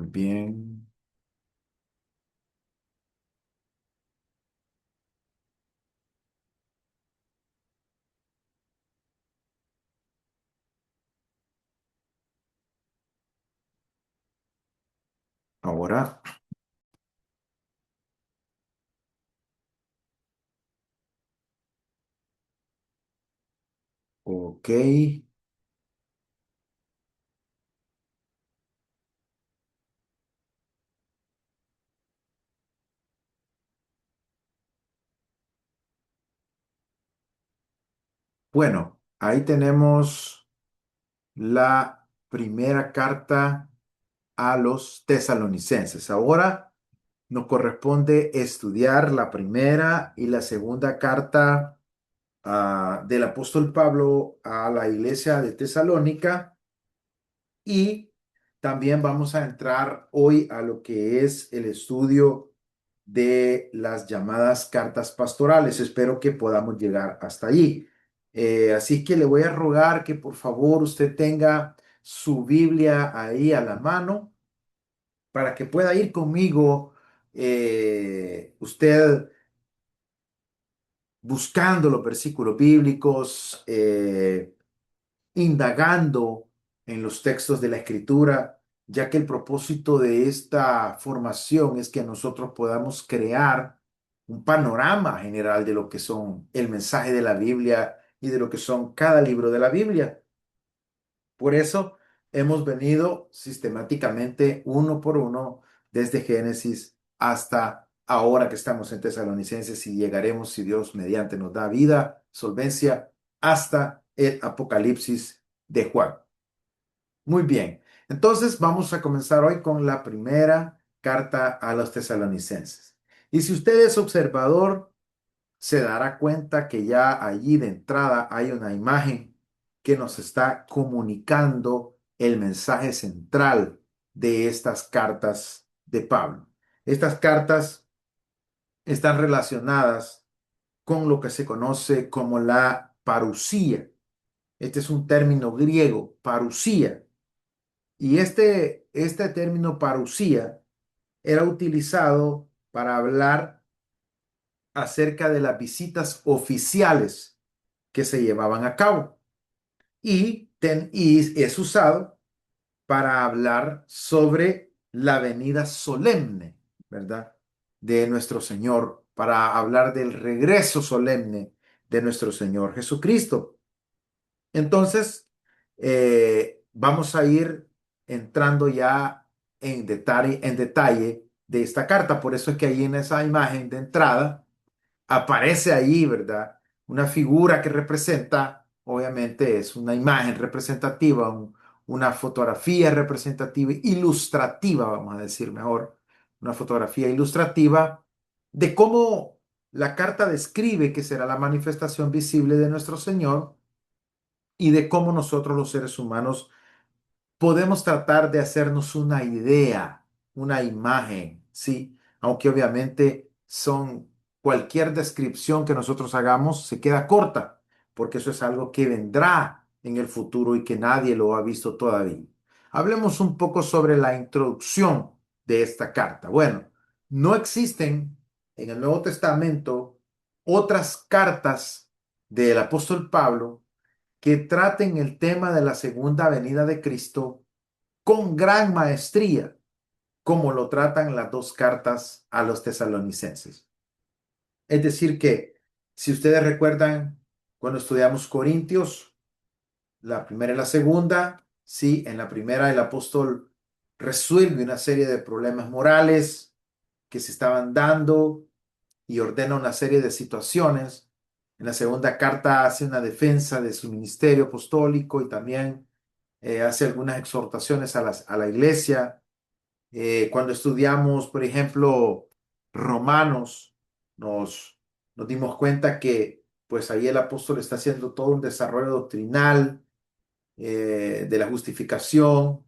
Muy bien. Ahora, ok. Bueno, ahí tenemos la primera carta a los tesalonicenses. Ahora nos corresponde estudiar la primera y la segunda carta del apóstol Pablo a la iglesia de Tesalónica. Y también vamos a entrar hoy a lo que es el estudio de las llamadas cartas pastorales. Espero que podamos llegar hasta allí. Así que le voy a rogar que por favor usted tenga su Biblia ahí a la mano para que pueda ir conmigo, usted buscando los versículos bíblicos, indagando en los textos de la Escritura, ya que el propósito de esta formación es que nosotros podamos crear un panorama general de lo que son el mensaje de la Biblia y de lo que son cada libro de la Biblia. Por eso hemos venido sistemáticamente uno por uno desde Génesis hasta ahora que estamos en Tesalonicenses y llegaremos, si Dios mediante nos da vida, solvencia, hasta el Apocalipsis de Juan. Muy bien, entonces vamos a comenzar hoy con la primera carta a los tesalonicenses. Y si usted es observador, se dará cuenta que ya allí de entrada hay una imagen que nos está comunicando el mensaje central de estas cartas de Pablo. Estas cartas están relacionadas con lo que se conoce como la parusía. Este es un término griego, parusía. Y este término parusía era utilizado para hablar acerca de las visitas oficiales que se llevaban a cabo y es usado para hablar sobre la venida solemne, ¿verdad? De nuestro Señor, para hablar del regreso solemne de nuestro Señor Jesucristo. Entonces, vamos a ir entrando ya en detalle de esta carta. Por eso es que ahí en esa imagen de entrada aparece ahí, ¿verdad? Una figura que representa, obviamente es una imagen representativa, una fotografía representativa, ilustrativa, vamos a decir mejor, una fotografía ilustrativa de cómo la carta describe que será la manifestación visible de nuestro Señor y de cómo nosotros los seres humanos podemos tratar de hacernos una idea, una imagen, ¿sí? Aunque obviamente son cualquier descripción que nosotros hagamos se queda corta, porque eso es algo que vendrá en el futuro y que nadie lo ha visto todavía. Hablemos un poco sobre la introducción de esta carta. Bueno, no existen en el Nuevo Testamento otras cartas del apóstol Pablo que traten el tema de la segunda venida de Cristo con gran maestría, como lo tratan las dos cartas a los tesalonicenses. Es decir, que si ustedes recuerdan cuando estudiamos Corintios, la primera y la segunda, sí, en la primera el apóstol resuelve una serie de problemas morales que se estaban dando y ordena una serie de situaciones. En la segunda carta hace una defensa de su ministerio apostólico y también hace algunas exhortaciones a la iglesia. Cuando estudiamos, por ejemplo, Romanos, nos, nos dimos cuenta que pues ahí el apóstol está haciendo todo un desarrollo doctrinal de la justificación.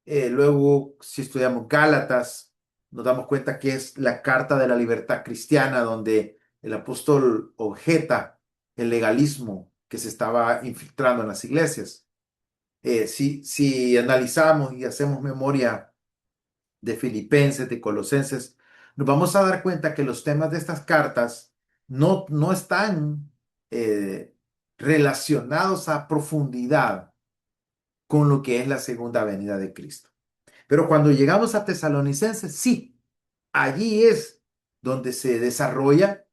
Luego, si estudiamos Gálatas, nos damos cuenta que es la carta de la libertad cristiana, donde el apóstol objeta el legalismo que se estaba infiltrando en las iglesias. Si analizamos y hacemos memoria, de Filipenses, de Colosenses, nos vamos a dar cuenta que los temas de estas cartas no están eh, relacionados a profundidad con lo que es la segunda venida de Cristo. Pero cuando llegamos a Tesalonicenses, sí, allí es donde se desarrolla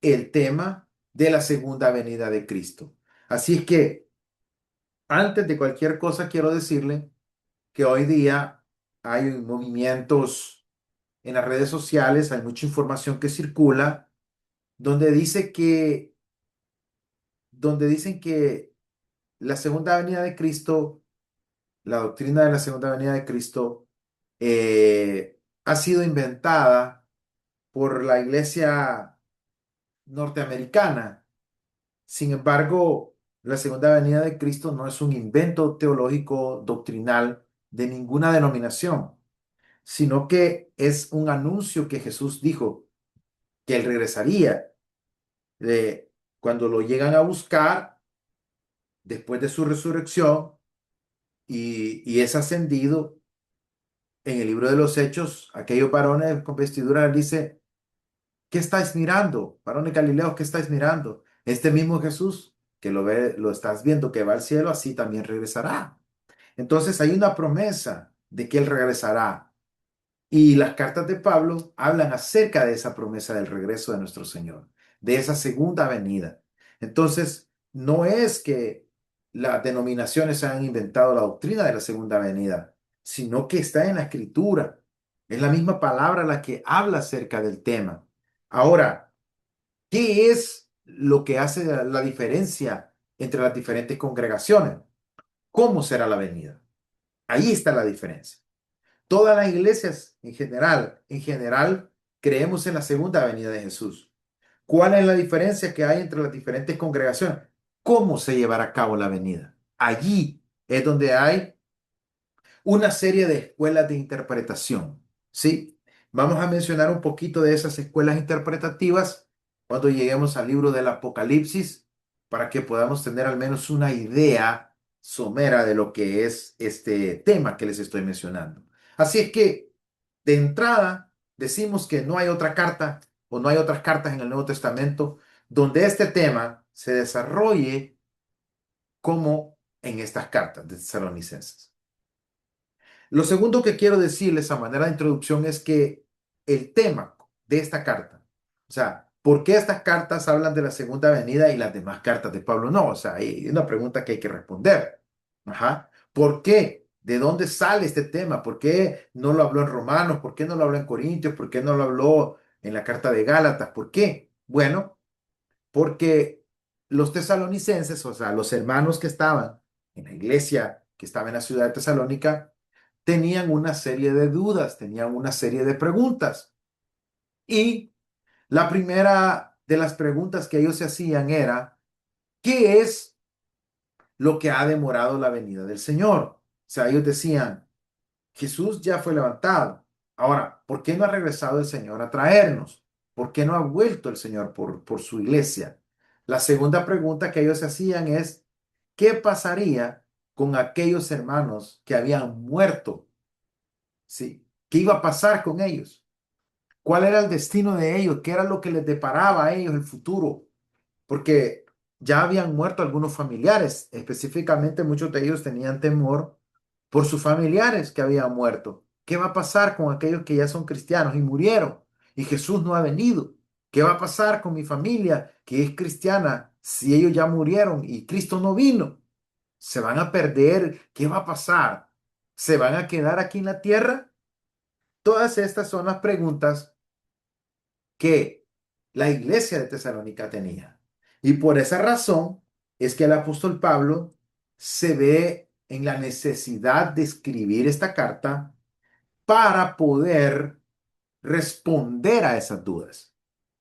el tema de la segunda venida de Cristo. Así es que antes de cualquier cosa quiero decirle que hoy día hay movimientos en las redes sociales, hay mucha información que circula donde donde dicen que la segunda venida de Cristo, la doctrina de la segunda venida de Cristo, ha sido inventada por la iglesia norteamericana. Sin embargo, la segunda venida de Cristo no es un invento teológico doctrinal de ninguna denominación, sino que es un anuncio que Jesús dijo que él regresaría. Cuando lo llegan a buscar después de su resurrección y es ascendido, en el libro de los Hechos, aquellos varones con vestiduras dice, ¿qué estáis mirando? Varones Galileos, ¿qué estáis mirando? Este mismo Jesús que lo estás viendo que va al cielo, así también regresará. Entonces hay una promesa de que él regresará. Y las cartas de Pablo hablan acerca de esa promesa del regreso de nuestro Señor, de esa segunda venida. Entonces, no es que las denominaciones han inventado la doctrina de la segunda venida, sino que está en la Escritura. Es la misma palabra la que habla acerca del tema. Ahora, ¿qué es lo que hace la diferencia entre las diferentes congregaciones? ¿Cómo será la venida? Ahí está la diferencia. Todas las iglesias en general, creemos en la segunda venida de Jesús. ¿Cuál es la diferencia que hay entre las diferentes congregaciones? ¿Cómo se llevará a cabo la venida? Allí es donde hay una serie de escuelas de interpretación, ¿sí? Vamos a mencionar un poquito de esas escuelas interpretativas cuando lleguemos al libro del Apocalipsis para que podamos tener al menos una idea somera de lo que es este tema que les estoy mencionando. Así es que, de entrada, decimos que no hay otra carta o no hay otras cartas en el Nuevo Testamento donde este tema se desarrolle como en estas cartas de Tesalonicenses. Lo segundo que quiero decirles a manera de introducción es que el tema de esta carta, o sea, ¿por qué estas cartas hablan de la segunda venida y las demás cartas de Pablo no? O sea, hay una pregunta que hay que responder. Ajá. ¿Por qué? ¿De dónde sale este tema? ¿Por qué no lo habló en Romanos? ¿Por qué no lo habló en Corintios? ¿Por qué no lo habló en la carta de Gálatas? ¿Por qué? Bueno, porque los tesalonicenses, o sea, los hermanos que estaban en la iglesia que estaba en la ciudad de Tesalónica, tenían una serie de dudas, tenían una serie de preguntas. Y la primera de las preguntas que ellos se hacían era, ¿qué es lo que ha demorado la venida del Señor? O sea, ellos decían, Jesús ya fue levantado. Ahora, ¿por qué no ha regresado el Señor a traernos? ¿Por qué no ha vuelto el Señor por su iglesia? La segunda pregunta que ellos se hacían es, ¿qué pasaría con aquellos hermanos que habían muerto? ¿Sí? ¿Qué iba a pasar con ellos? ¿Cuál era el destino de ellos? ¿Qué era lo que les deparaba a ellos el futuro? Porque ya habían muerto algunos familiares, específicamente muchos de ellos tenían temor por sus familiares que habían muerto. ¿Qué va a pasar con aquellos que ya son cristianos y murieron y Jesús no ha venido? ¿Qué va a pasar con mi familia que es cristiana si ellos ya murieron y Cristo no vino? ¿Se van a perder? ¿Qué va a pasar? ¿Se van a quedar aquí en la tierra? Todas estas son las preguntas que la iglesia de Tesalónica tenía. Y por esa razón es que el apóstol Pablo se ve en la necesidad de escribir esta carta para poder responder a esas dudas.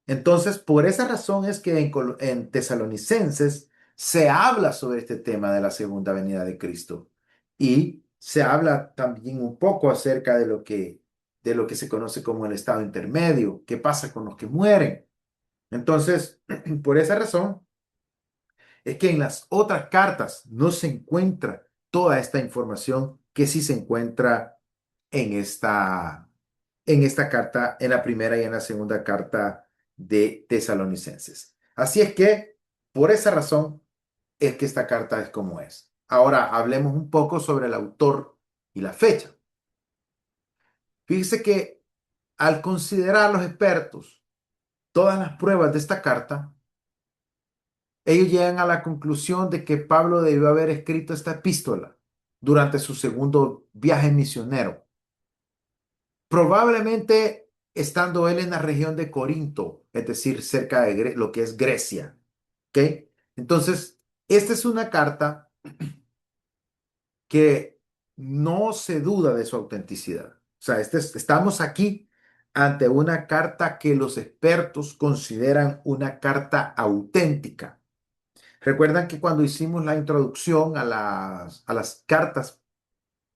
Entonces, por esa razón es que en Tesalonicenses se habla sobre este tema de la segunda venida de Cristo y se habla también un poco acerca de lo que se conoce como el estado intermedio, qué pasa con los que mueren. Entonces, por esa razón es que en las otras cartas no se encuentra toda esta información que sí se encuentra en esta carta, en la primera y en la segunda carta de Tesalonicenses. Así es que, por esa razón, es que esta carta es como es. Ahora, hablemos un poco sobre el autor y la fecha. Fíjese que al considerar los expertos todas las pruebas de esta carta, ellos llegan a la conclusión de que Pablo debió haber escrito esta epístola durante su segundo viaje misionero, probablemente estando él en la región de Corinto, es decir, cerca de lo que es Grecia. ¿Ok? Entonces, esta es una carta que no se duda de su autenticidad. O sea, estamos aquí ante una carta que los expertos consideran una carta auténtica. Recuerdan que cuando hicimos la introducción a las cartas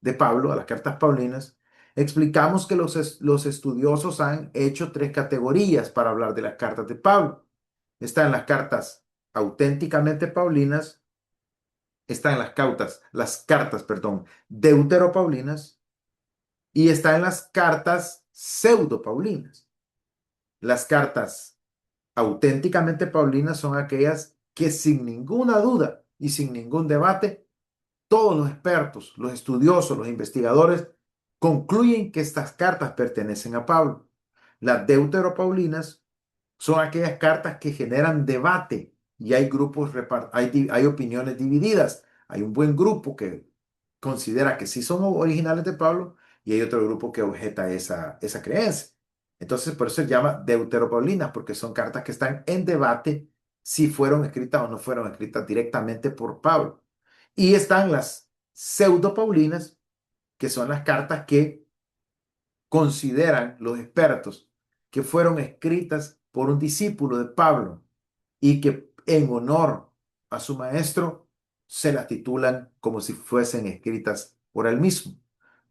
de Pablo, a las cartas paulinas, explicamos que los estudiosos han hecho tres categorías para hablar de las cartas de Pablo. Están las cartas auténticamente paulinas, están perdón, deuteropaulinas y están las cartas pseudopaulinas. Las cartas auténticamente paulinas son aquellas que sin ninguna duda y sin ningún debate todos los expertos, los estudiosos, los investigadores concluyen que estas cartas pertenecen a Pablo. Las deuteropaulinas son aquellas cartas que generan debate y hay hay opiniones divididas. Hay un buen grupo que considera que sí son originales de Pablo y hay otro grupo que objeta esa creencia. Entonces, por eso se llama deuteropaulinas, porque son cartas que están en debate si fueron escritas o no fueron escritas directamente por Pablo. Y están las pseudopaulinas, que son las cartas que consideran los expertos que fueron escritas por un discípulo de Pablo y que en honor a su maestro se las titulan como si fuesen escritas por él mismo,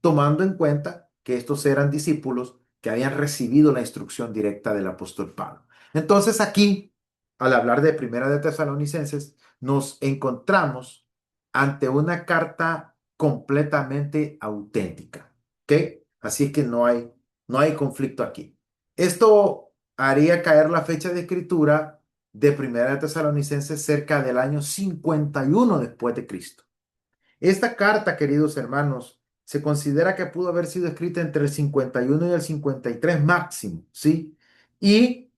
tomando en cuenta que estos eran discípulos que habían recibido la instrucción directa del apóstol Pablo. Entonces aquí, al hablar de Primera de Tesalonicenses, nos encontramos ante una carta completamente auténtica, ¿ok? Así que no hay conflicto aquí. Esto haría caer la fecha de escritura de Primera de Tesalonicenses cerca del año 51 después de Cristo. Esta carta, queridos hermanos, se considera que pudo haber sido escrita entre el 51 y el 53 máximo, ¿sí? Y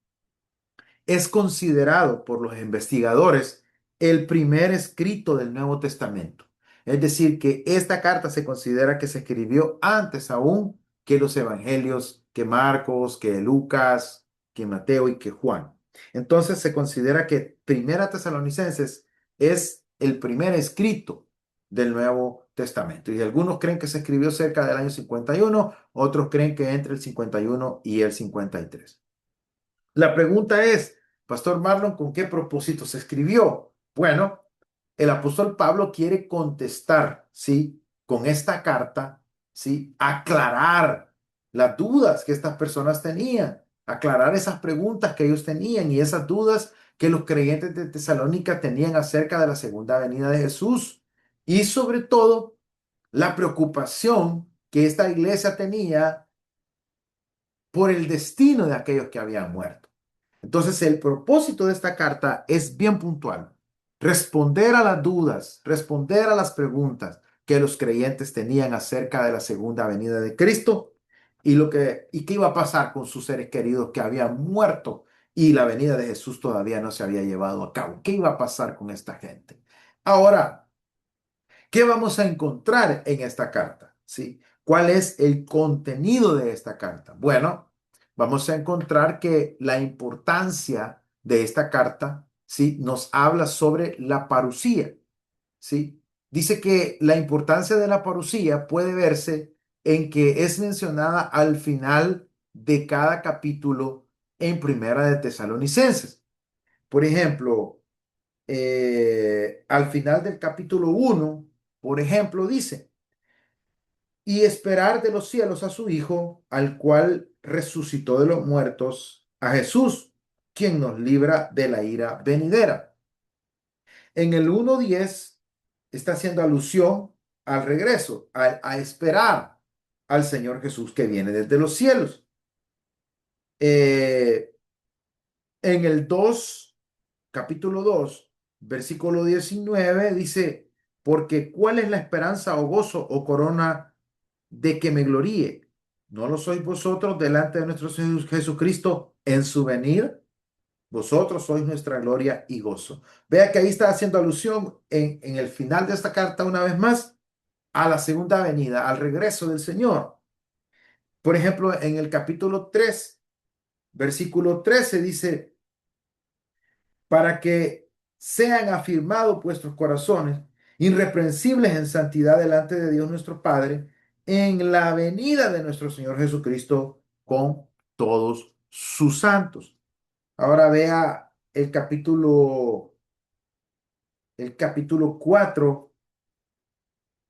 es considerado por los investigadores el primer escrito del Nuevo Testamento. Es decir, que esta carta se considera que se escribió antes aún que los evangelios, que Marcos, que Lucas, que Mateo y que Juan. Entonces se considera que Primera Tesalonicenses es el primer escrito del Nuevo Testamento. Y algunos creen que se escribió cerca del año 51, otros creen que entre el 51 y el 53. La pregunta es, Pastor Marlon, ¿con qué propósito se escribió? Bueno, el apóstol Pablo quiere contestar, ¿sí? Con esta carta, ¿sí? Aclarar las dudas que estas personas tenían, aclarar esas preguntas que ellos tenían y esas dudas que los creyentes de Tesalónica tenían acerca de la segunda venida de Jesús. Y sobre todo, la preocupación que esta iglesia tenía por el destino de aquellos que habían muerto. Entonces, el propósito de esta carta es bien puntual. Responder a las dudas, responder a las preguntas que los creyentes tenían acerca de la segunda venida de Cristo y qué iba a pasar con sus seres queridos que habían muerto y la venida de Jesús todavía no se había llevado a cabo. ¿Qué iba a pasar con esta gente? Ahora, ¿qué vamos a encontrar en esta carta? ¿Sí? ¿Cuál es el contenido de esta carta? Bueno, vamos a encontrar que la importancia de esta carta, ¿sí? Nos habla sobre la parucía, ¿sí? Dice que la importancia de la parucía puede verse en que es mencionada al final de cada capítulo en Primera de Tesalonicenses. Por ejemplo, al final del capítulo 1, por ejemplo, dice, y esperar de los cielos a su Hijo, al cual resucitó de los muertos, a Jesús, quien nos libra de la ira venidera. En el 1:10 está haciendo alusión al regreso, a esperar al Señor Jesús que viene desde los cielos. Eh, en el 2 capítulo 2 versículo 19 dice, porque ¿cuál es la esperanza o gozo o corona de que me gloríe? ¿No lo sois vosotros delante de nuestro Señor Jesucristo en su venir? Vosotros sois nuestra gloria y gozo. Vea que ahí está haciendo alusión en el final de esta carta una vez más a la segunda venida, al regreso del Señor. Por ejemplo, en el capítulo 3 versículo 13 dice, para que sean afirmados vuestros corazones, irreprensibles en santidad delante de Dios nuestro Padre, en la venida de nuestro Señor Jesucristo con todos sus santos. Ahora vea el capítulo 4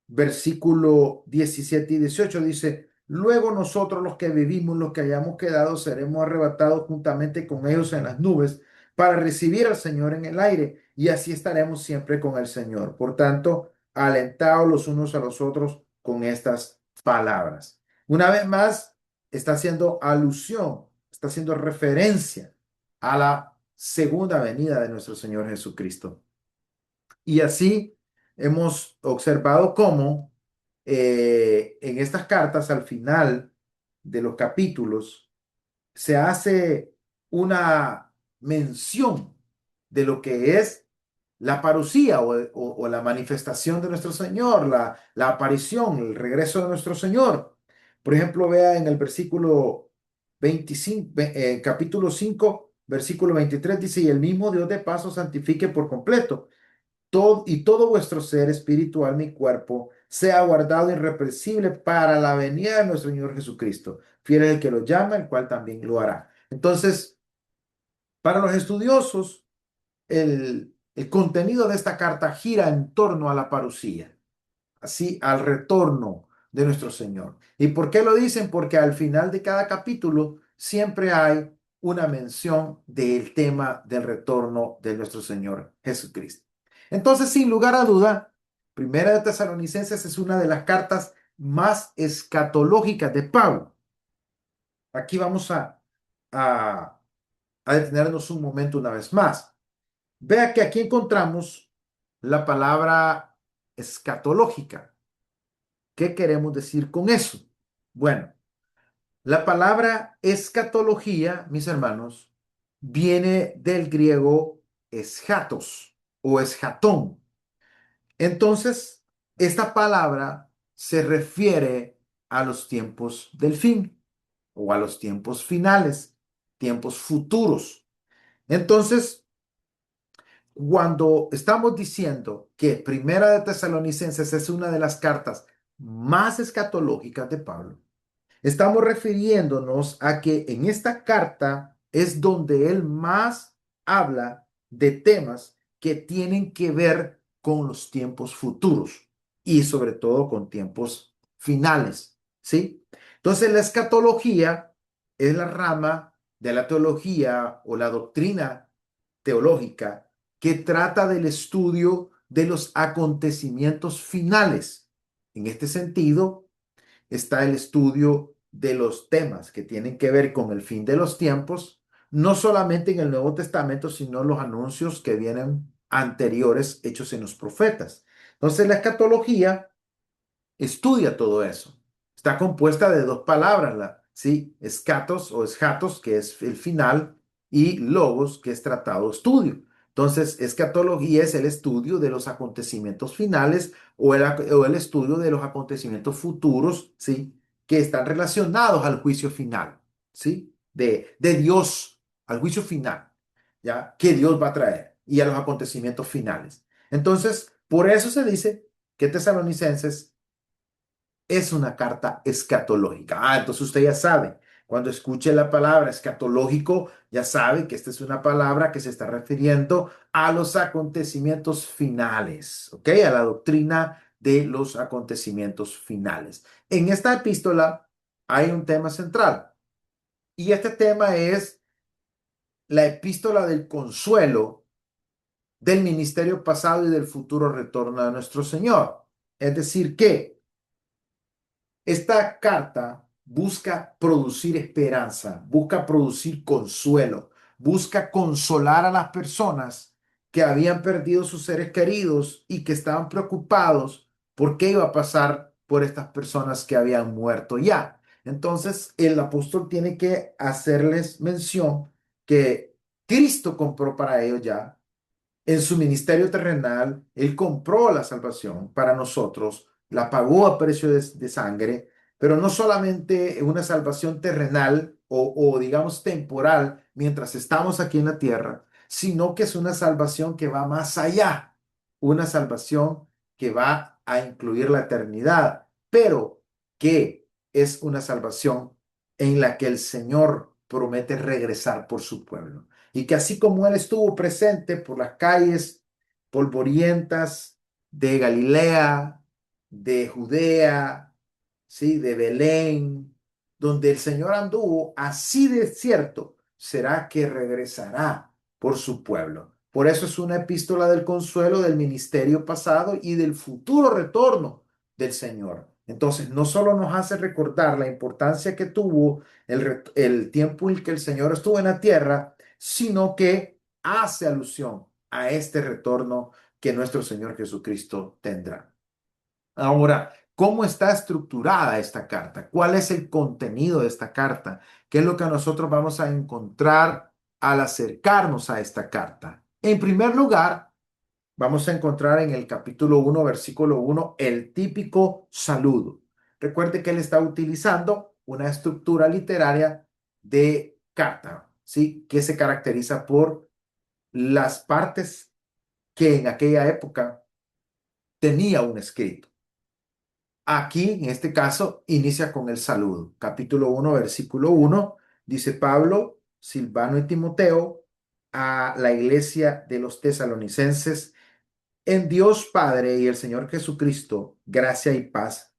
versículo 17 y 18 dice, luego nosotros los que vivimos, los que hayamos quedado, seremos arrebatados juntamente con ellos en las nubes para recibir al Señor en el aire y así estaremos siempre con el Señor. Por tanto, alentaos los unos a los otros con estas palabras. Una vez más, está haciendo alusión, está haciendo referencia a la segunda venida de nuestro Señor Jesucristo. Y así hemos observado cómo en estas cartas, al final de los capítulos, se hace una mención de lo que es la parucía o la manifestación de nuestro Señor, la aparición, el regreso de nuestro Señor. Por ejemplo, vea en el versículo 25, capítulo 5, versículo 23, dice, y el mismo Dios de paso santifique por completo todo vuestro ser espiritual, mi cuerpo, sea guardado irreprensible para la venida de nuestro Señor Jesucristo. Fiel es el que lo llama, el cual también lo hará. Entonces, para los estudiosos, el contenido de esta carta gira en torno a la parucía, así al retorno de nuestro Señor. ¿Y por qué lo dicen? Porque al final de cada capítulo siempre hay una mención del tema del retorno de nuestro Señor Jesucristo. Entonces, sin lugar a duda, Primera de Tesalonicenses es una de las cartas más escatológicas de Pablo. Aquí vamos a, a detenernos un momento una vez más. Vea que aquí encontramos la palabra escatológica. ¿Qué queremos decir con eso? Bueno, la palabra escatología, mis hermanos, viene del griego eschatos o eschatón. Entonces, esta palabra se refiere a los tiempos del fin o a los tiempos finales, tiempos futuros. Entonces, cuando estamos diciendo que Primera de Tesalonicenses es una de las cartas más escatológicas de Pablo, estamos refiriéndonos a que en esta carta es donde él más habla de temas que tienen que ver con los tiempos futuros y sobre todo con tiempos finales, ¿sí? Entonces la escatología es la rama de la teología o la doctrina teológica que trata del estudio de los acontecimientos finales. En este sentido, está el estudio de los temas que tienen que ver con el fin de los tiempos, no solamente en el Nuevo Testamento, sino los anuncios que vienen anteriores hechos en los profetas. Entonces, la escatología estudia todo eso. Está compuesta de dos palabras, ¿sí? Escatos o eschatos, que es el final, y logos, que es tratado o estudio. Entonces, escatología es el estudio de los acontecimientos finales o el estudio de los acontecimientos futuros, ¿sí? Que están relacionados al juicio final, ¿sí? De Dios, al juicio final, ¿ya? Que Dios va a traer y a los acontecimientos finales. Entonces, por eso se dice que Tesalonicenses es una carta escatológica. Entonces usted ya sabe, cuando escuche la palabra escatológico, ya sabe que esta es una palabra que se está refiriendo a los acontecimientos finales, ¿ok? A la doctrina de los acontecimientos finales. En esta epístola hay un tema central y este tema es la epístola del consuelo del ministerio pasado y del futuro retorno de nuestro Señor. Es decir, que esta carta busca producir esperanza, busca producir consuelo, busca consolar a las personas que habían perdido sus seres queridos y que estaban preocupados por qué iba a pasar por estas personas que habían muerto ya. Entonces, el apóstol tiene que hacerles mención que Cristo compró para ellos ya en su ministerio terrenal. Él compró la salvación para nosotros, la pagó a precio de sangre, pero no solamente una salvación terrenal o digamos temporal mientras estamos aquí en la tierra, sino que es una salvación que va más allá, una salvación que va a incluir la eternidad, pero que es una salvación en la que el Señor promete regresar por su pueblo y que así como él estuvo presente por las calles polvorientas de Galilea, de Judea, ¿sí? De Belén, donde el Señor anduvo, así de cierto será que regresará por su pueblo. Por eso es una epístola del consuelo del ministerio pasado y del futuro retorno del Señor. Entonces, no solo nos hace recordar la importancia que tuvo el tiempo en que el Señor estuvo en la tierra, sino que hace alusión a este retorno que nuestro Señor Jesucristo tendrá. Ahora, ¿cómo está estructurada esta carta? ¿Cuál es el contenido de esta carta? ¿Qué es lo que nosotros vamos a encontrar al acercarnos a esta carta? En primer lugar, vamos a encontrar en el capítulo 1, versículo 1, el típico saludo. Recuerde que él está utilizando una estructura literaria de carta, ¿sí? Que se caracteriza por las partes que en aquella época tenía un escrito. Aquí, en este caso, inicia con el saludo. Capítulo 1, versículo 1, dice Pablo, Silvano y Timoteo a la iglesia de los tesalonicenses, en Dios Padre y el Señor Jesucristo, gracia y paz,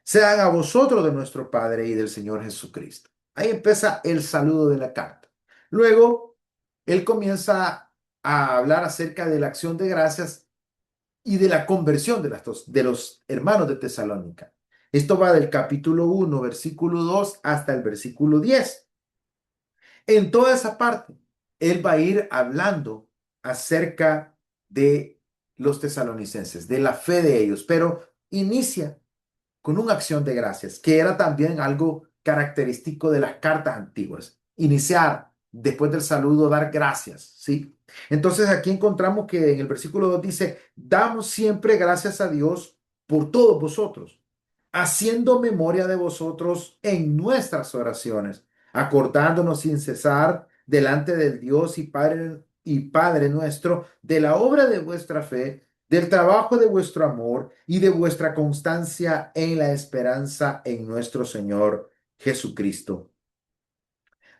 sean a vosotros de nuestro Padre y del Señor Jesucristo. Ahí empieza el saludo de la carta. Luego, él comienza a hablar acerca de la acción de gracias y de la conversión de los hermanos de Tesalónica. Esto va del capítulo 1, versículo 2 hasta el versículo 10. En toda esa parte, él va a ir hablando acerca de los tesalonicenses, de la fe de ellos, pero inicia con una acción de gracias, que era también algo característico de las cartas antiguas. Iniciar después del saludo, dar gracias, ¿sí? Entonces aquí encontramos que en el versículo 2 dice, damos siempre gracias a Dios por todos vosotros, haciendo memoria de vosotros en nuestras oraciones, acordándonos sin cesar delante del Dios y Padre nuestro de la obra de vuestra fe, del trabajo de vuestro amor y de vuestra constancia en la esperanza en nuestro Señor Jesucristo.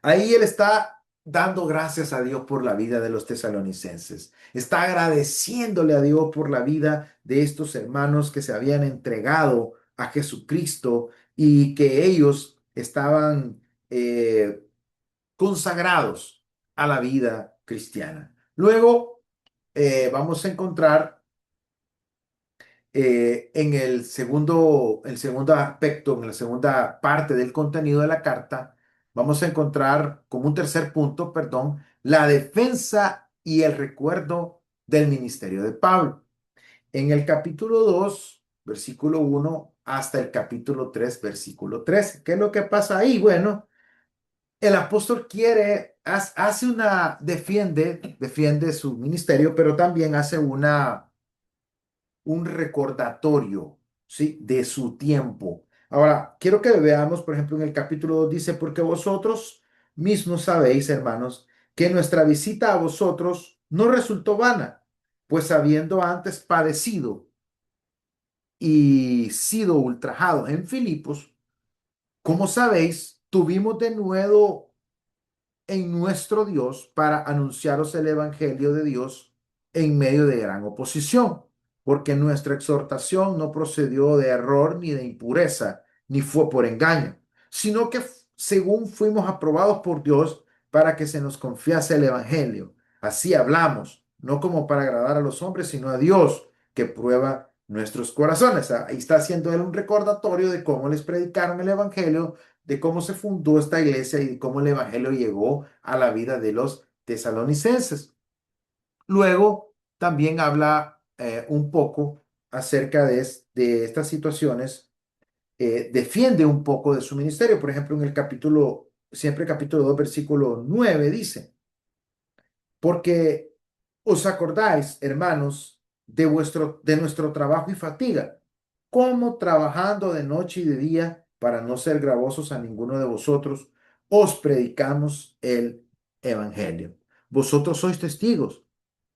Ahí él está dando gracias a Dios por la vida de los tesalonicenses. Está agradeciéndole a Dios por la vida de estos hermanos que se habían entregado a Jesucristo y que ellos estaban consagrados a la vida cristiana. Luego vamos a encontrar en el segundo aspecto, en la segunda parte del contenido de la carta, vamos a encontrar como un tercer punto, perdón, la defensa y el recuerdo del ministerio de Pablo. En el capítulo 2 versículo 1 hasta el capítulo 3 versículo 13. ¿Qué es lo que pasa ahí? Bueno, el apóstol defiende su ministerio, pero también hace un recordatorio, ¿sí? De su tiempo. Ahora, quiero que veamos, por ejemplo, en el capítulo 2 dice, porque vosotros mismos sabéis, hermanos, que nuestra visita a vosotros no resultó vana, pues habiendo antes padecido y sido ultrajados en Filipos, como sabéis, tuvimos de nuevo en nuestro Dios para anunciaros el Evangelio de Dios en medio de gran oposición, porque nuestra exhortación no procedió de error ni de impureza, ni fue por engaño, sino que según fuimos aprobados por Dios para que se nos confiase el Evangelio. Así hablamos, no como para agradar a los hombres, sino a Dios que prueba nuestros corazones. Ahí está haciendo él un recordatorio de cómo les predicaron el Evangelio de cómo se fundó esta iglesia y cómo el evangelio llegó a la vida de los tesalonicenses. Luego también habla un poco acerca de estas situaciones, defiende un poco de su ministerio. Por ejemplo, en el capítulo, siempre capítulo 2 versículo 9 dice, porque os acordáis, hermanos, de nuestro trabajo y fatiga, como trabajando de noche y de día para no ser gravosos a ninguno de vosotros, os predicamos el evangelio. Vosotros sois testigos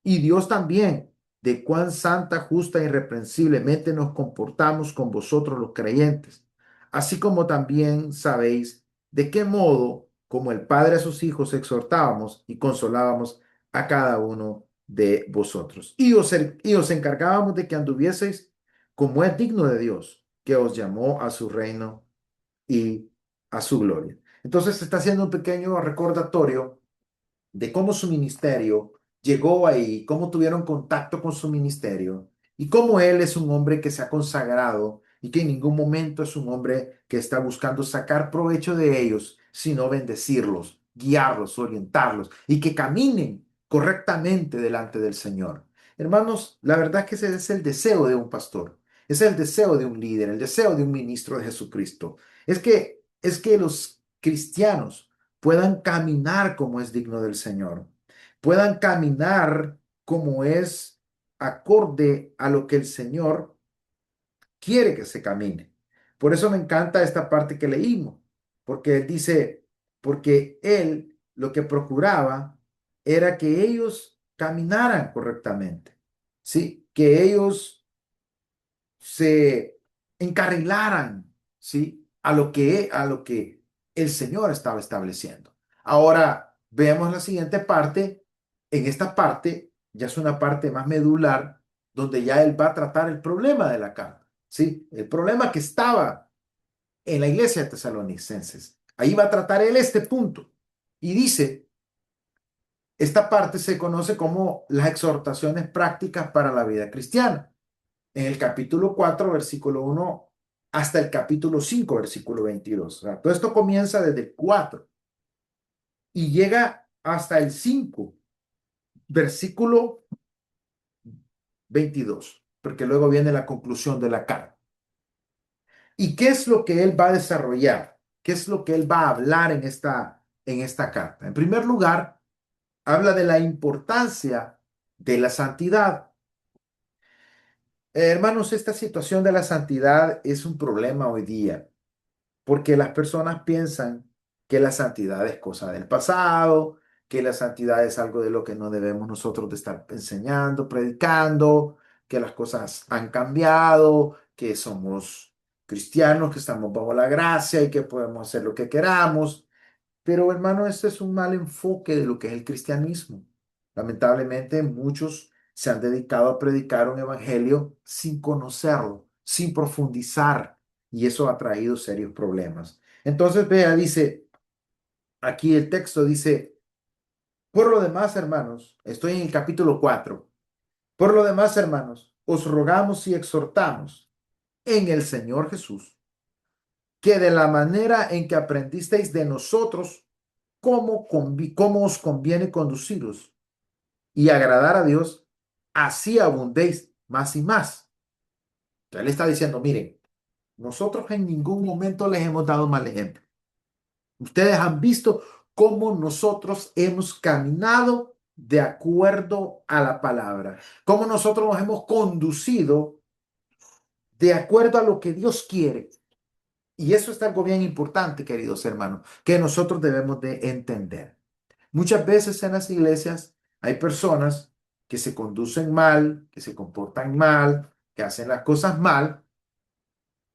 y Dios también de cuán santa, justa e irreprensiblemente nos comportamos con vosotros los creyentes, así como también sabéis de qué modo, como el Padre a sus hijos, exhortábamos y consolábamos a cada uno de vosotros. Y os encargábamos de que anduvieseis como es digno de Dios, que os llamó a su reino y a su gloria. Entonces se está haciendo un pequeño recordatorio de cómo su ministerio llegó ahí, cómo tuvieron contacto con su ministerio y cómo él es un hombre que se ha consagrado y que en ningún momento es un hombre que está buscando sacar provecho de ellos, sino bendecirlos, guiarlos, orientarlos y que caminen correctamente delante del Señor. Hermanos, la verdad que ese es el deseo de un pastor, es el deseo de un líder, el deseo de un ministro de Jesucristo. Es que los cristianos puedan caminar como es digno del Señor, puedan caminar como es acorde a lo que el Señor quiere que se camine. Por eso me encanta esta parte que leímos, porque él dice, porque él lo que procuraba era que ellos caminaran correctamente, ¿sí? Que ellos se encarrilaran, ¿sí? A lo que el Señor estaba estableciendo. Ahora, veamos la siguiente parte. En esta parte, ya es una parte más medular, donde ya él va a tratar el problema de la carta, ¿sí? El problema que estaba en la iglesia de Tesalonicenses. Ahí va a tratar él este punto. Y dice, esta parte se conoce como las exhortaciones prácticas para la vida cristiana en el capítulo 4 versículo 1 hasta el capítulo 5 versículo 22. O sea, todo esto comienza desde el 4 y llega hasta el 5 versículo 22, porque luego viene la conclusión de la carta. ¿Y qué es lo que él va a desarrollar? ¿Qué es lo que él va a hablar en esta carta? En primer lugar, habla de la importancia de la santidad. Hermanos, esta situación de la santidad es un problema hoy día, porque las personas piensan que la santidad es cosa del pasado, que la santidad es algo de lo que no debemos nosotros de estar enseñando, predicando, que las cosas han cambiado, que somos cristianos, que estamos bajo la gracia y que podemos hacer lo que queramos. Pero hermano, este es un mal enfoque de lo que es el cristianismo. Lamentablemente, muchos se han dedicado a predicar un evangelio sin conocerlo, sin profundizar, y eso ha traído serios problemas. Entonces, vea, dice, aquí el texto dice, por lo demás, hermanos, estoy en el capítulo 4. Por lo demás, hermanos, os rogamos y exhortamos en el Señor Jesús, que de la manera en que aprendisteis de nosotros, cómo os conviene conduciros y agradar a Dios, así abundéis más y más. Entonces, él está diciendo, miren, nosotros en ningún momento les hemos dado mal ejemplo. Ustedes han visto cómo nosotros hemos caminado de acuerdo a la palabra, cómo nosotros nos hemos conducido de acuerdo a lo que Dios quiere. Y eso es algo bien importante, queridos hermanos, que nosotros debemos de entender. Muchas veces en las iglesias hay personas que se conducen mal, que se comportan mal, que hacen las cosas mal.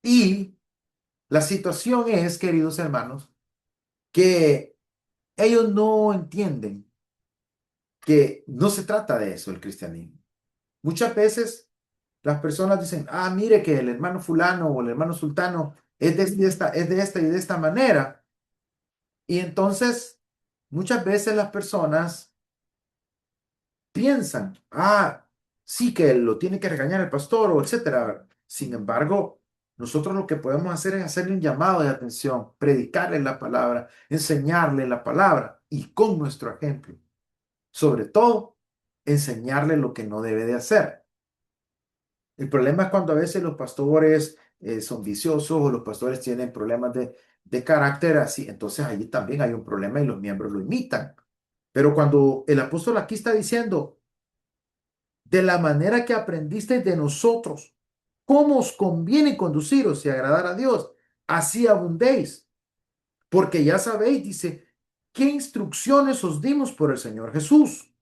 Y la situación es, queridos hermanos, que ellos no entienden que no se trata de eso el cristianismo. Muchas veces las personas dicen, ah, mire que el hermano fulano o el hermano sultano es de esta y de esta manera. Y entonces, muchas veces las personas piensan, ah, sí que lo tiene que regañar el pastor o etcétera. Sin embargo, Nosotros lo que podemos hacer es hacerle un llamado de atención, predicarle la palabra, enseñarle la palabra y con nuestro ejemplo. Sobre todo, enseñarle lo que no debe de hacer. El problema es cuando a veces los pastores son viciosos o los pastores tienen problemas de carácter así. Entonces allí también hay un problema y los miembros lo imitan. Pero cuando el apóstol aquí está diciendo, de la manera que aprendisteis de nosotros, cómo os conviene conduciros y agradar a Dios, así abundéis. Porque ya sabéis, dice, qué instrucciones os dimos por el Señor Jesús.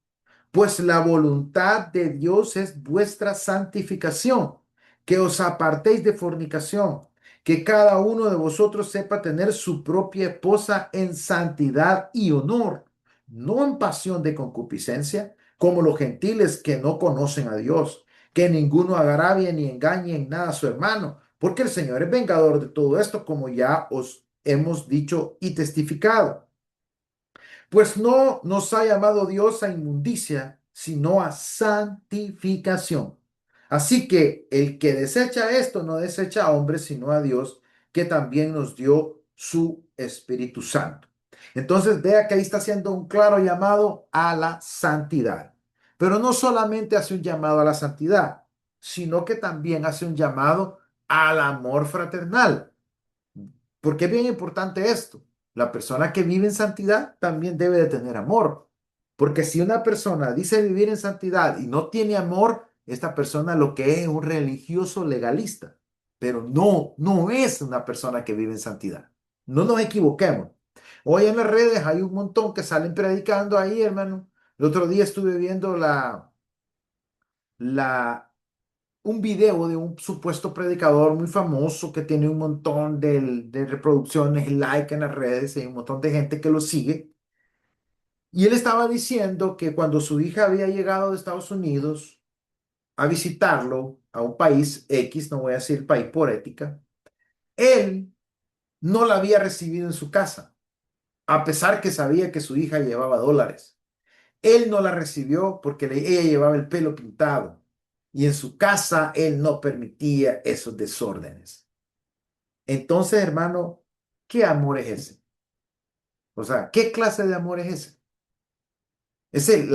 Pues la voluntad de Dios es vuestra santificación, que os apartéis de fornicación, que cada uno de vosotros sepa tener su propia esposa en santidad y honor, no en pasión de concupiscencia, como los gentiles que no conocen a Dios, que ninguno agravie ni engañe en nada a su hermano, porque el Señor es vengador de todo esto, como ya os hemos dicho y testificado. Pues no nos ha llamado Dios a inmundicia, sino a santificación. Así que el que desecha esto no desecha a hombres, sino a Dios, que también nos dio su Espíritu Santo. Entonces vea que ahí está haciendo un claro llamado a la santidad. Pero no solamente hace un llamado a la santidad, sino que también hace un llamado al amor fraternal. Porque es bien importante esto. La persona que vive en santidad también debe de tener amor. Porque si una persona dice vivir en santidad y no tiene amor, esta persona lo que es un religioso legalista. Pero no es una persona que vive en santidad. No nos equivoquemos. Hoy en las redes hay un montón que salen predicando ahí, hermano. El otro día estuve viendo la, un video de un supuesto predicador muy famoso que tiene un montón de reproducciones y like en las redes y hay un montón de gente que lo sigue. Y él estaba diciendo que cuando su hija había llegado de Estados Unidos a visitarlo a un país X, no voy a decir país por ética, él no la había recibido en su casa, a pesar que sabía que su hija llevaba dólares. Él no la recibió porque ella llevaba el pelo pintado y en su casa él no permitía esos desórdenes. Entonces, hermano, ¿qué amor es ese? O sea, ¿qué clase de amor es ese? Ese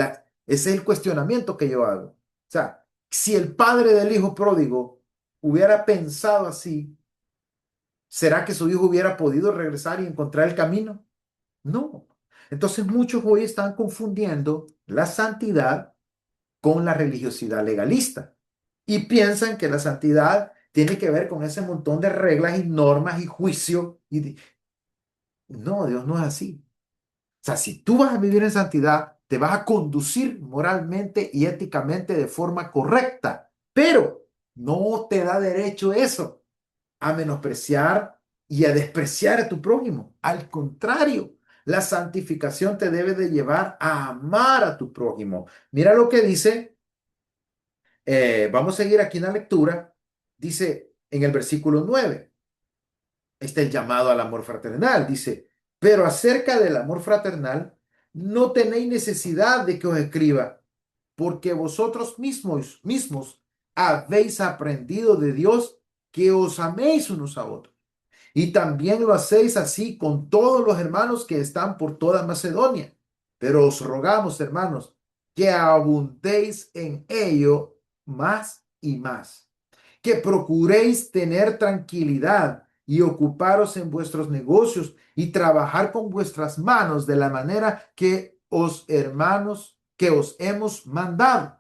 es el cuestionamiento que yo hago. O sea, si el padre del hijo pródigo hubiera pensado así, ¿será que su hijo hubiera podido regresar y encontrar el camino? No. Entonces muchos hoy están confundiendo la santidad con la religiosidad legalista y piensan que la santidad tiene que ver con ese montón de reglas y normas y juicio. No, Dios no es así. O sea, si tú vas a vivir en santidad, te vas a conducir moralmente y éticamente de forma correcta, pero no te da derecho eso a menospreciar y a despreciar a tu prójimo. Al contrario, la santificación te debe de llevar a amar a tu prójimo. Mira lo que dice, vamos a seguir aquí en la lectura, dice en el versículo 9. Está el llamado al amor fraternal. Dice, pero acerca del amor fraternal, no tenéis necesidad de que os escriba, porque vosotros mismos habéis aprendido de Dios que os améis unos a otros. Y también lo hacéis así con todos los hermanos que están por toda Macedonia. Pero os rogamos, hermanos, que abundéis en ello más y más, que procuréis tener tranquilidad y ocuparos en vuestros negocios y trabajar con vuestras manos de la manera que os hermanos que os hemos mandado,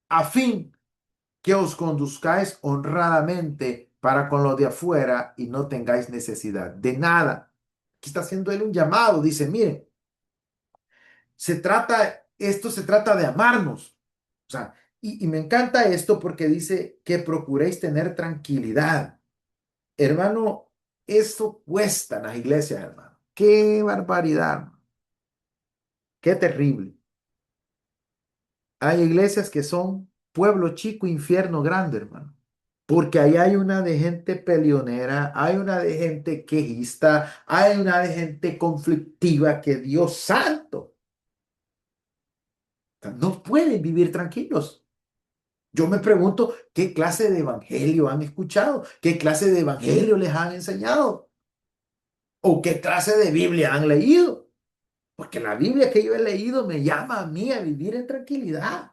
a fin que os conduzcáis honradamente para con los de afuera y no tengáis necesidad de nada. Aquí está haciendo él un llamado, dice, miren, esto se trata de amarnos. O sea, y me encanta esto porque dice que procuréis tener tranquilidad. Hermano, esto cuesta en las iglesias, hermano. Qué barbaridad, hermano. Qué terrible. Hay iglesias que son pueblo chico, infierno grande, hermano. Porque ahí hay una de gente peleonera, hay una de gente quejista, hay una de gente conflictiva que Dios santo. O sea, no pueden vivir tranquilos. Yo me pregunto, ¿qué clase de evangelio han escuchado? ¿Qué clase de evangelio les han enseñado? ¿O qué clase de Biblia han leído? Porque la Biblia que yo he leído me llama a mí a vivir en tranquilidad,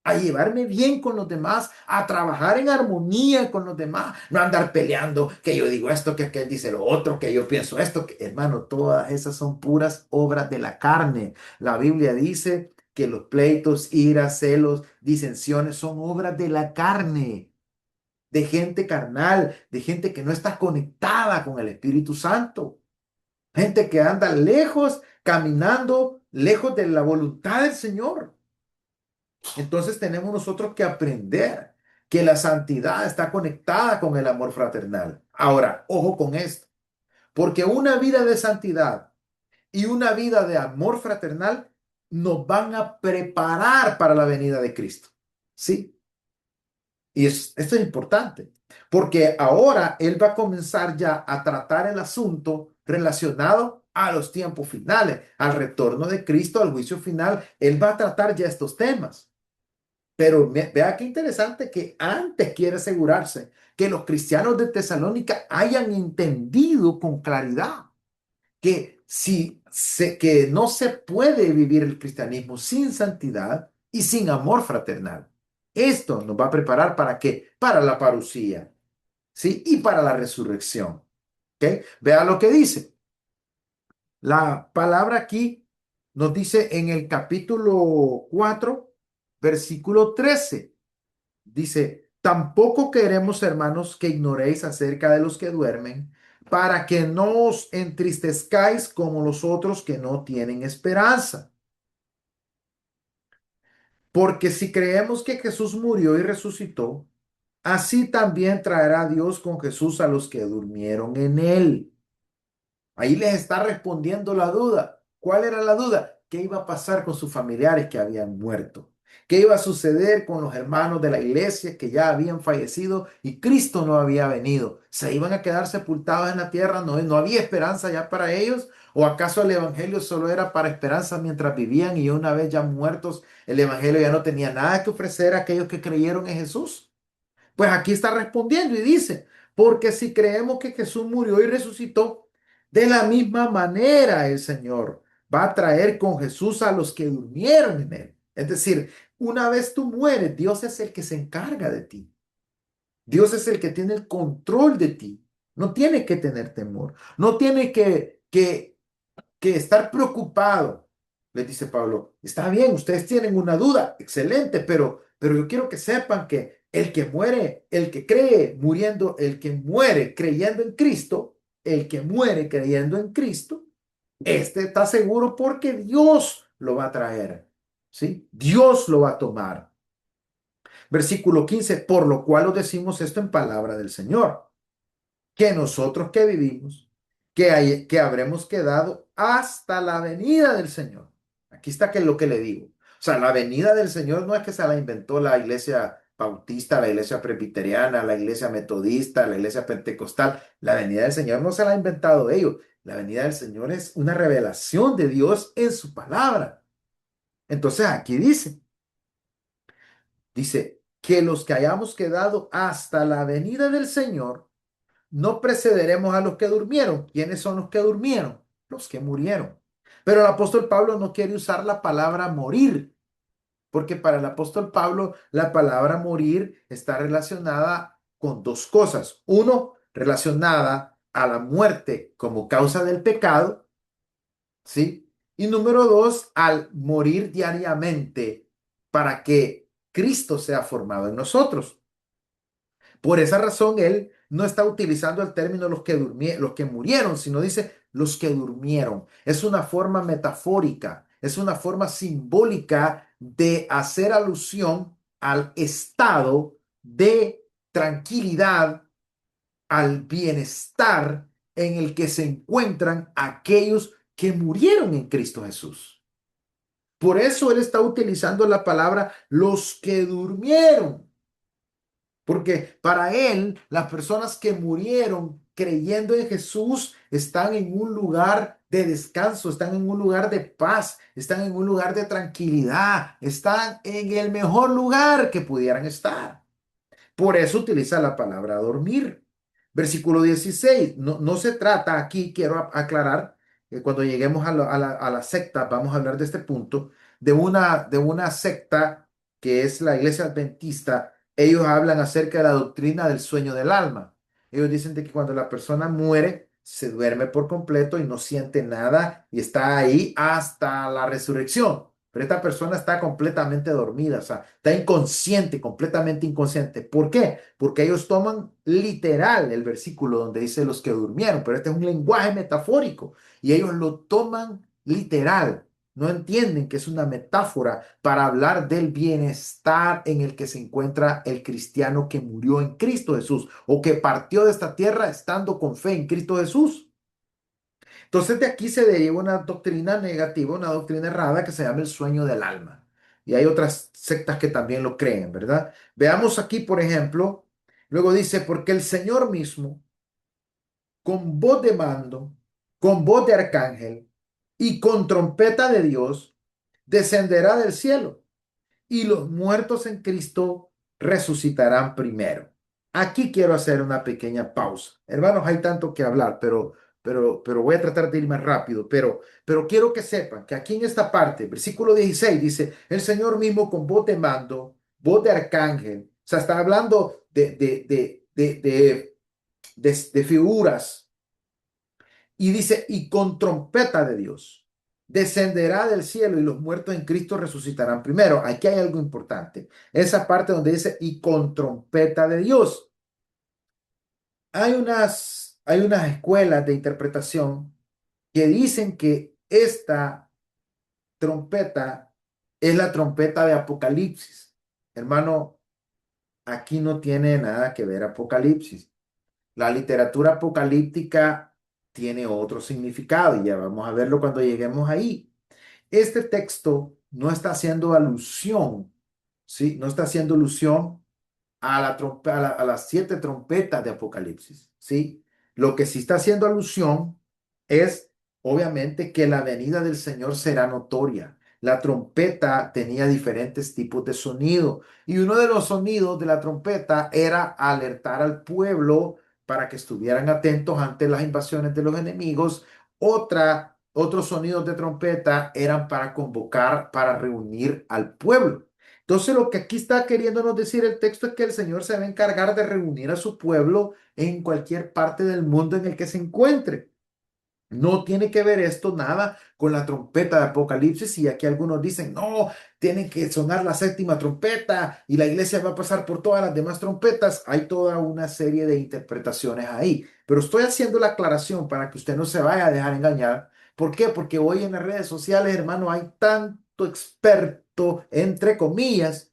a llevarme bien con los demás, a trabajar en armonía con los demás, no andar peleando, que yo digo esto, que aquel dice lo otro, que yo pienso esto, que hermano, todas esas son puras obras de la carne. La Biblia dice que los pleitos, iras, celos, disensiones son obras de la carne, de gente carnal, de gente que no está conectada con el Espíritu Santo, gente que anda lejos, caminando lejos de la voluntad del Señor. Entonces tenemos nosotros que aprender que la santidad está conectada con el amor fraternal. Ahora, ojo con esto, porque una vida de santidad y una vida de amor fraternal nos van a preparar para la venida de Cristo. ¿Sí? Y esto es importante, porque ahora Él va a comenzar ya a tratar el asunto relacionado a los tiempos finales, al retorno de Cristo, al juicio final. Él va a tratar ya estos temas. Pero vea qué interesante que antes quiere asegurarse que los cristianos de Tesalónica hayan entendido con claridad que no se puede vivir el cristianismo sin santidad y sin amor fraternal. Esto nos va a preparar para qué? Para la parucía, ¿sí? Y para la resurrección. ¿Ok? Vea lo que dice. La palabra aquí nos dice en el capítulo 4, versículo 13. Dice, tampoco queremos, hermanos, que ignoréis acerca de los que duermen, para que no os entristezcáis como los otros que no tienen esperanza. Porque si creemos que Jesús murió y resucitó, así también traerá Dios con Jesús a los que durmieron en él. Ahí les está respondiendo la duda. ¿Cuál era la duda? ¿Qué iba a pasar con sus familiares que habían muerto? ¿Qué iba a suceder con los hermanos de la iglesia que ya habían fallecido y Cristo no había venido? ¿Se iban a quedar sepultados en la tierra? ¿No había esperanza ya para ellos? ¿O acaso el evangelio solo era para esperanza mientras vivían y una vez ya muertos, el evangelio ya no tenía nada que ofrecer a aquellos que creyeron en Jesús? Pues aquí está respondiendo y dice, porque si creemos que Jesús murió y resucitó, de la misma manera el Señor va a traer con Jesús a los que durmieron en él. Es decir, una vez tú mueres, Dios es el que se encarga de ti. Dios es el que tiene el control de ti. No tiene que tener temor. No tiene que estar preocupado. Les dice Pablo, está bien, ustedes tienen una duda, excelente, pero yo quiero que sepan que el que muere, el que cree muriendo, el que muere creyendo en Cristo, el que muere creyendo en Cristo, este está seguro porque Dios lo va a traer, ¿sí? Dios lo va a tomar. Versículo 15, por lo cual os decimos esto en palabra del Señor, que nosotros que vivimos, que habremos quedado hasta la venida del Señor. Aquí está que es lo que le digo. O sea, la venida del Señor no es que se la inventó la iglesia bautista, la iglesia presbiteriana, la iglesia metodista, la iglesia pentecostal. La venida del Señor no se la ha inventado ellos. La venida del Señor es una revelación de Dios en su palabra. Entonces aquí dice que los que hayamos quedado hasta la venida del Señor, no precederemos a los que durmieron. ¿Quiénes son los que durmieron? Los que murieron. Pero el apóstol Pablo no quiere usar la palabra morir, porque para el apóstol Pablo la palabra morir está relacionada con dos cosas. Uno, relacionada a la muerte como causa del pecado, ¿sí? Y número dos, al morir diariamente para que Cristo sea formado en nosotros. Por esa razón, él no está utilizando el término los que murieron, sino dice los que durmieron. Es una forma metafórica, es una forma simbólica de hacer alusión al estado de tranquilidad, al bienestar en el que se encuentran aquellos que murieron en Cristo Jesús. Por eso él está utilizando la palabra los que durmieron. Porque para él, las personas que murieron creyendo en Jesús están en un lugar de descanso, están en un lugar de paz, están en un lugar de tranquilidad, están en el mejor lugar que pudieran estar. Por eso utiliza la palabra dormir. Versículo 16. No, no se trata aquí, quiero aclarar, que cuando lleguemos a la secta, vamos a hablar de este punto, de una secta que es la iglesia adventista. Ellos hablan acerca de la doctrina del sueño del alma. Ellos dicen de que cuando la persona muere, se duerme por completo y no siente nada y está ahí hasta la resurrección. Pero esta persona está completamente dormida, o sea, está inconsciente, completamente inconsciente. ¿Por qué? Porque ellos toman literal el versículo donde dice los que durmieron, pero este es un lenguaje metafórico y ellos lo toman literal. No entienden que es una metáfora para hablar del bienestar en el que se encuentra el cristiano que murió en Cristo Jesús o que partió de esta tierra estando con fe en Cristo Jesús. Entonces de aquí se deriva una doctrina negativa, una doctrina errada que se llama el sueño del alma. Y hay otras sectas que también lo creen, ¿verdad? Veamos aquí, por ejemplo, luego dice, porque el Señor mismo, con voz de mando, con voz de arcángel y con trompeta de Dios, descenderá del cielo y los muertos en Cristo resucitarán primero. Aquí quiero hacer una pequeña pausa. Hermanos, hay tanto que hablar, pero voy a tratar de ir más rápido. Pero quiero que sepan que aquí en esta parte, versículo 16, dice, el Señor mismo con voz de mando, voz de arcángel, o sea, está hablando de figuras y dice, y con trompeta de Dios, descenderá del cielo y los muertos en Cristo resucitarán primero. Aquí hay algo importante. Esa parte donde dice, y con trompeta de Dios. Hay unas escuelas de interpretación que dicen que esta trompeta es la trompeta de Apocalipsis. Hermano, aquí no tiene nada que ver Apocalipsis. La literatura apocalíptica tiene otro significado y ya vamos a verlo cuando lleguemos ahí. Este texto no está haciendo alusión, ¿sí? No está haciendo alusión a a las siete trompetas de Apocalipsis, ¿sí? Lo que sí está haciendo alusión es, obviamente, que la venida del Señor será notoria. La trompeta tenía diferentes tipos de sonido y uno de los sonidos de la trompeta era alertar al pueblo para que estuvieran atentos ante las invasiones de los enemigos. Otros sonidos de trompeta eran para convocar, para reunir al pueblo. Entonces, lo que aquí está queriéndonos decir el texto es que el Señor se va a encargar de reunir a su pueblo en cualquier parte del mundo en el que se encuentre. No tiene que ver esto nada con la trompeta de Apocalipsis y aquí algunos dicen, no, tiene que sonar la séptima trompeta y la iglesia va a pasar por todas las demás trompetas. Hay toda una serie de interpretaciones ahí, pero estoy haciendo la aclaración para que usted no se vaya a dejar engañar. ¿Por qué? Porque hoy en las redes sociales, hermano, hay tanto experto, entre comillas,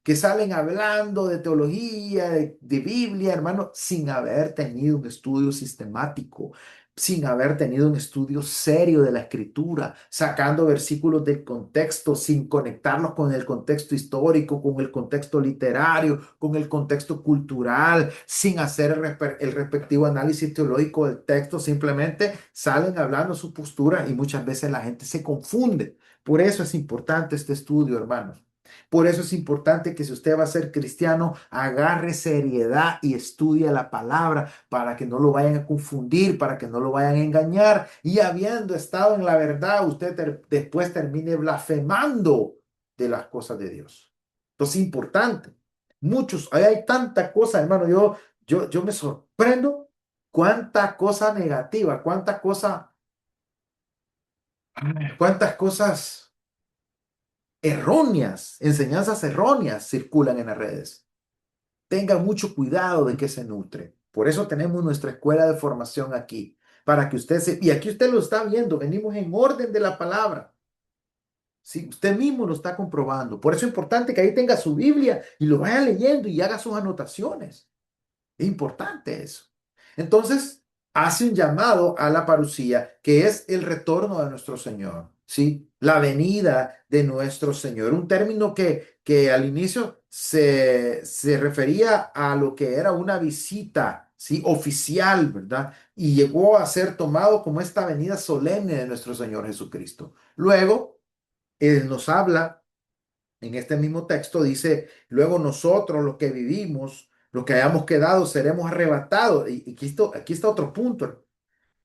que salen hablando de teología, de Biblia, hermano, sin haber tenido un estudio sistemático, sin haber tenido un estudio serio de la escritura, sacando versículos del contexto, sin conectarlos con el contexto histórico, con el contexto literario, con el contexto cultural, sin hacer el respectivo análisis teológico del texto, simplemente salen hablando su postura y muchas veces la gente se confunde. Por eso es importante este estudio, hermanos. Por eso es importante que si usted va a ser cristiano, agarre seriedad y estudie la palabra para que no lo vayan a confundir, para que no lo vayan a engañar. Y habiendo estado en la verdad, usted después termine blasfemando de las cosas de Dios. Entonces es importante. Muchos, ahí hay tanta cosa, hermano. Yo me sorprendo cuánta cosa negativa, cuántas cosas erróneas, enseñanzas erróneas circulan en las redes. Tenga mucho cuidado de qué se nutre. Por eso tenemos nuestra escuela de formación aquí, para que usted se... Y aquí usted lo está viendo, venimos en orden de la palabra. Sí, usted mismo lo está comprobando. Por eso es importante que ahí tenga su Biblia y lo vaya leyendo y haga sus anotaciones. Es importante eso. Entonces, hace un llamado a la parucía, que es el retorno de nuestro Señor. ¿sí? La venida de nuestro Señor. Un término que al inicio se refería a lo que era una visita, ¿sí? Oficial, ¿verdad? Y llegó a ser tomado como esta venida solemne de nuestro Señor Jesucristo. Luego, Él nos habla en este mismo texto, dice, luego nosotros los que vivimos, los que hayamos quedado, seremos arrebatados. Y aquí está otro punto.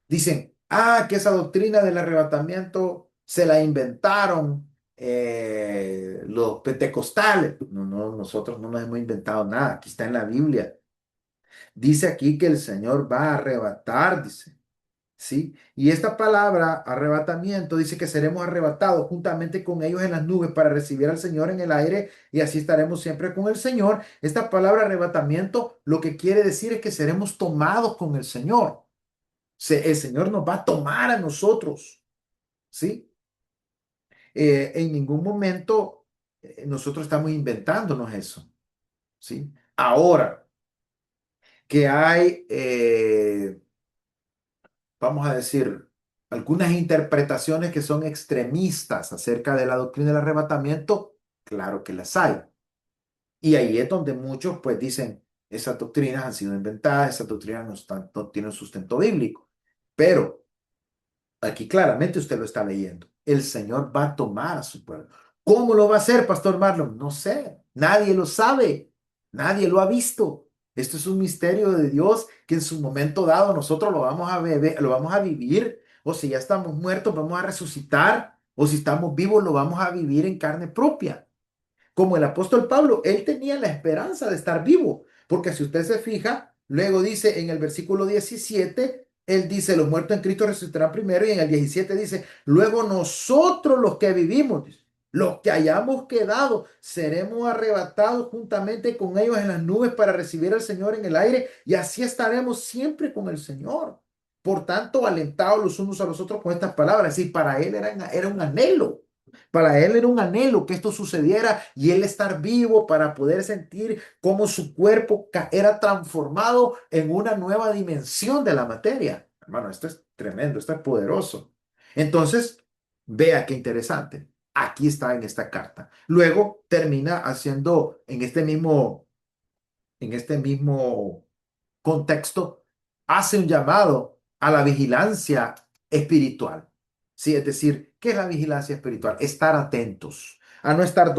Dicen, que esa doctrina del arrebatamiento se la inventaron los pentecostales. No, no, nosotros no nos hemos inventado nada. Aquí está en la Biblia. Dice aquí que el Señor va a arrebatar, dice. ¿Sí? Y esta palabra, arrebatamiento, dice que seremos arrebatados juntamente con ellos en las nubes para recibir al Señor en el aire y así estaremos siempre con el Señor. Esta palabra arrebatamiento lo que quiere decir es que seremos tomados con el Señor. El Señor nos va a tomar a nosotros, ¿sí? En ningún momento nosotros estamos inventándonos eso, ¿sí? Ahora que hay, vamos a decir, algunas interpretaciones que son extremistas acerca de la doctrina del arrebatamiento, claro que las hay. Y ahí es donde muchos pues dicen, esas doctrinas han sido inventadas, esas doctrinas no tienen sustento bíblico. Pero aquí claramente usted lo está leyendo. El Señor va a tomar a su pueblo. ¿Cómo lo va a hacer, Pastor Marlon? No sé. Nadie lo sabe. Nadie lo ha visto. Esto es un misterio de Dios que en su momento dado nosotros lo vamos a beber, lo vamos a vivir. O si ya estamos muertos, vamos a resucitar. O si estamos vivos, lo vamos a vivir en carne propia. Como el apóstol Pablo, él tenía la esperanza de estar vivo, porque si usted se fija, luego dice en el versículo 17, él dice, los muertos en Cristo resucitarán primero, y en el 17 dice, luego nosotros los que vivimos, dice, los que hayamos quedado, seremos arrebatados juntamente con ellos en las nubes para recibir al Señor en el aire, y así estaremos siempre con el Señor. Por tanto, alentados los unos a los otros con estas palabras, y para él era un anhelo. Para él era un anhelo que esto sucediera y él estar vivo para poder sentir cómo su cuerpo era transformado en una nueva dimensión de la materia. Hermano, esto es tremendo, esto es poderoso. Entonces, vea qué interesante. Aquí está en esta carta. Luego termina haciendo en este mismo contexto, hace un llamado a la vigilancia espiritual. Sí, es decir, ¿qué es la vigilancia espiritual? Estar atentos, a no estar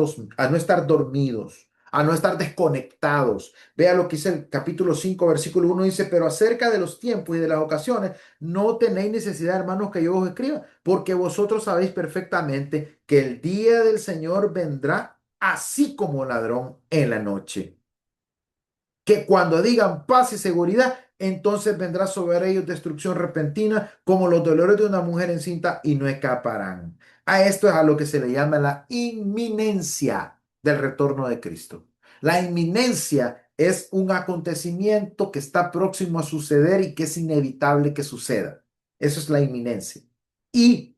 dormidos, a no estar desconectados. Vea lo que dice el capítulo 5 versículo 1 dice, pero acerca de los tiempos y de las ocasiones, no tenéis necesidad, hermanos, que yo os escriba, porque vosotros sabéis perfectamente que el día del Señor vendrá así como ladrón en la noche, que cuando digan paz y seguridad, entonces vendrá sobre ellos destrucción repentina, como los dolores de una mujer encinta, y no escaparán. A esto es a lo que se le llama la inminencia del retorno de Cristo. La inminencia es un acontecimiento que está próximo a suceder y que es inevitable que suceda. Eso es la inminencia. Y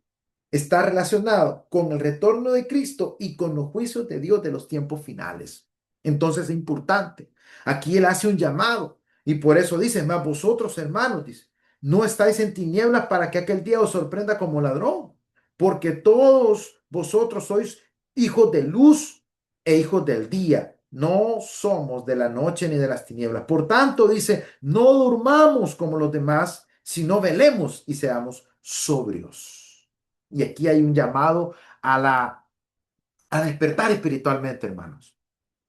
está relacionado con el retorno de Cristo y con los juicios de Dios de los tiempos finales. Entonces es importante. Aquí él hace un llamado y por eso dice, más vosotros hermanos, dice, no estáis en tinieblas para que aquel día os sorprenda como ladrón, porque todos vosotros sois hijos de luz e hijos del día. No somos de la noche ni de las tinieblas. Por tanto, dice, no durmamos como los demás, sino velemos y seamos sobrios. Y aquí hay un llamado a despertar espiritualmente, hermanos.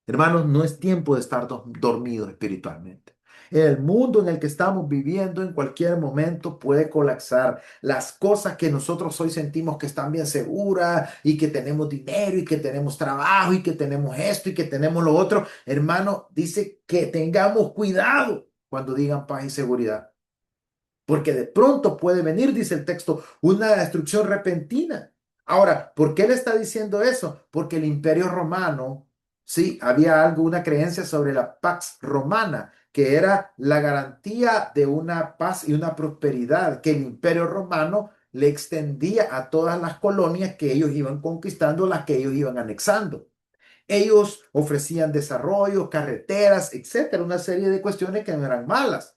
Hermanos, no es tiempo de estar dormidos espiritualmente. El mundo en el que estamos viviendo en cualquier momento puede colapsar. Las cosas que nosotros hoy sentimos que están bien seguras y que tenemos dinero y que tenemos trabajo y que tenemos esto y que tenemos lo otro, hermano, dice que tengamos cuidado cuando digan paz y seguridad. Porque de pronto puede venir, dice el texto, una destrucción repentina. Ahora, ¿por qué le está diciendo eso? Porque el imperio romano, sí, había algo, una creencia sobre la Pax Romana, que era la garantía de una paz y una prosperidad que el imperio romano le extendía a todas las colonias que ellos iban conquistando, las que ellos iban anexando. Ellos ofrecían desarrollo, carreteras, etcétera, una serie de cuestiones que no eran malas.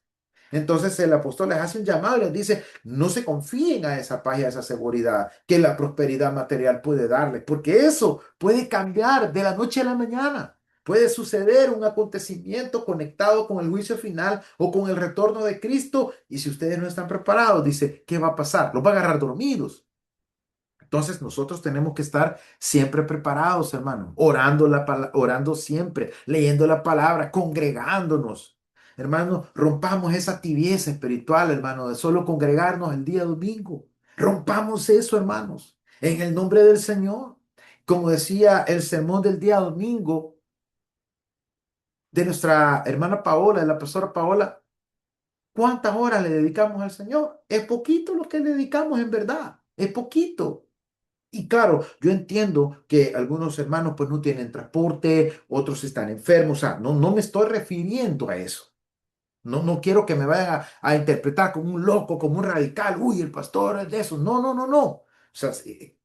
Entonces el apóstol les hace un llamado y les dice, no se confíen a esa paz y a esa seguridad que la prosperidad material puede darles, porque eso puede cambiar de la noche a la mañana. Puede suceder un acontecimiento conectado con el juicio final o con el retorno de Cristo y si ustedes no están preparados, dice, ¿qué va a pasar? Los va a agarrar dormidos. Entonces nosotros tenemos que estar siempre preparados, hermano, orando, orando siempre, leyendo la palabra, congregándonos. Hermano, rompamos esa tibieza espiritual, hermano, de solo congregarnos el día domingo. Rompamos eso, hermanos, en el nombre del Señor. Como decía el sermón del día domingo de nuestra hermana Paola, de la pastora Paola, ¿cuántas horas le dedicamos al Señor? Es poquito lo que le dedicamos en verdad, es poquito. Y claro, yo entiendo que algunos hermanos pues no tienen transporte, otros están enfermos, o sea, no me estoy refiriendo a eso. No quiero que me vayan a interpretar como un loco, como un radical. Uy, el pastor es de eso. No. O sea,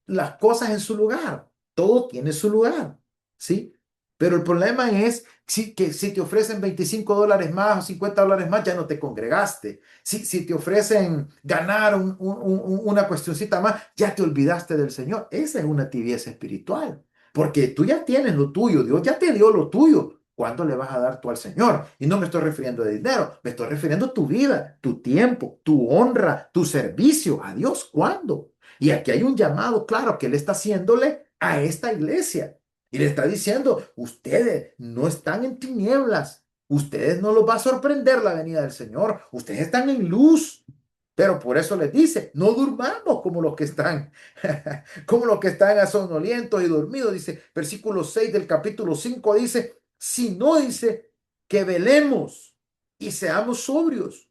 las cosas en su lugar. Todo tiene su lugar. ¿Sí? Pero el problema es que si te ofrecen $25 más o $50 más, ya no te congregaste. Si te ofrecen ganar una cuestioncita más, ya te olvidaste del Señor. Esa es una tibieza espiritual. Porque tú ya tienes lo tuyo. Dios ya te dio lo tuyo. ¿Cuándo le vas a dar tú al Señor? Y no me estoy refiriendo a dinero, me estoy refiriendo a tu vida, tu tiempo, tu honra, tu servicio a Dios. ¿Cuándo? Y aquí hay un llamado claro que Él está haciéndole a esta iglesia. Y le está diciendo, ustedes no están en tinieblas, ustedes no los va a sorprender la venida del Señor, ustedes están en luz. Pero por eso les dice, no durmamos como los que están, como los que están asomnolientos y dormidos. Dice, versículo 6 del capítulo 5 dice, si no dice que velemos y seamos sobrios,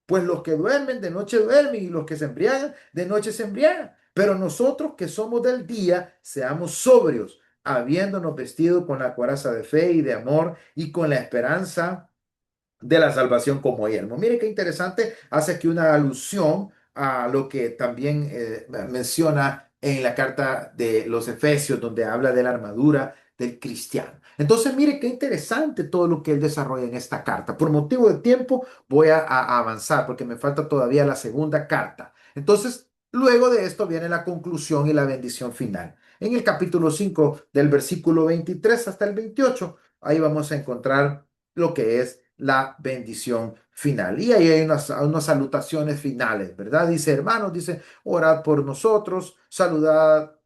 pues los que duermen de noche duermen y los que se embriagan de noche se embriagan. Pero nosotros que somos del día, seamos sobrios, habiéndonos vestido con la coraza de fe y de amor y con la esperanza de la salvación como yermo. Mire qué interesante, hace aquí una alusión a lo que también menciona en la carta de los Efesios, donde habla de la armadura del cristiano. Entonces, mire qué interesante todo lo que él desarrolla en esta carta. Por motivo de tiempo, voy a avanzar porque me falta todavía la segunda carta. Entonces, luego de esto viene la conclusión y la bendición final. En el capítulo 5 del versículo 23 hasta el 28, ahí vamos a encontrar lo que es la bendición final. Y ahí hay unas salutaciones finales, ¿verdad? Dice, hermanos, dice, orad por nosotros, saludad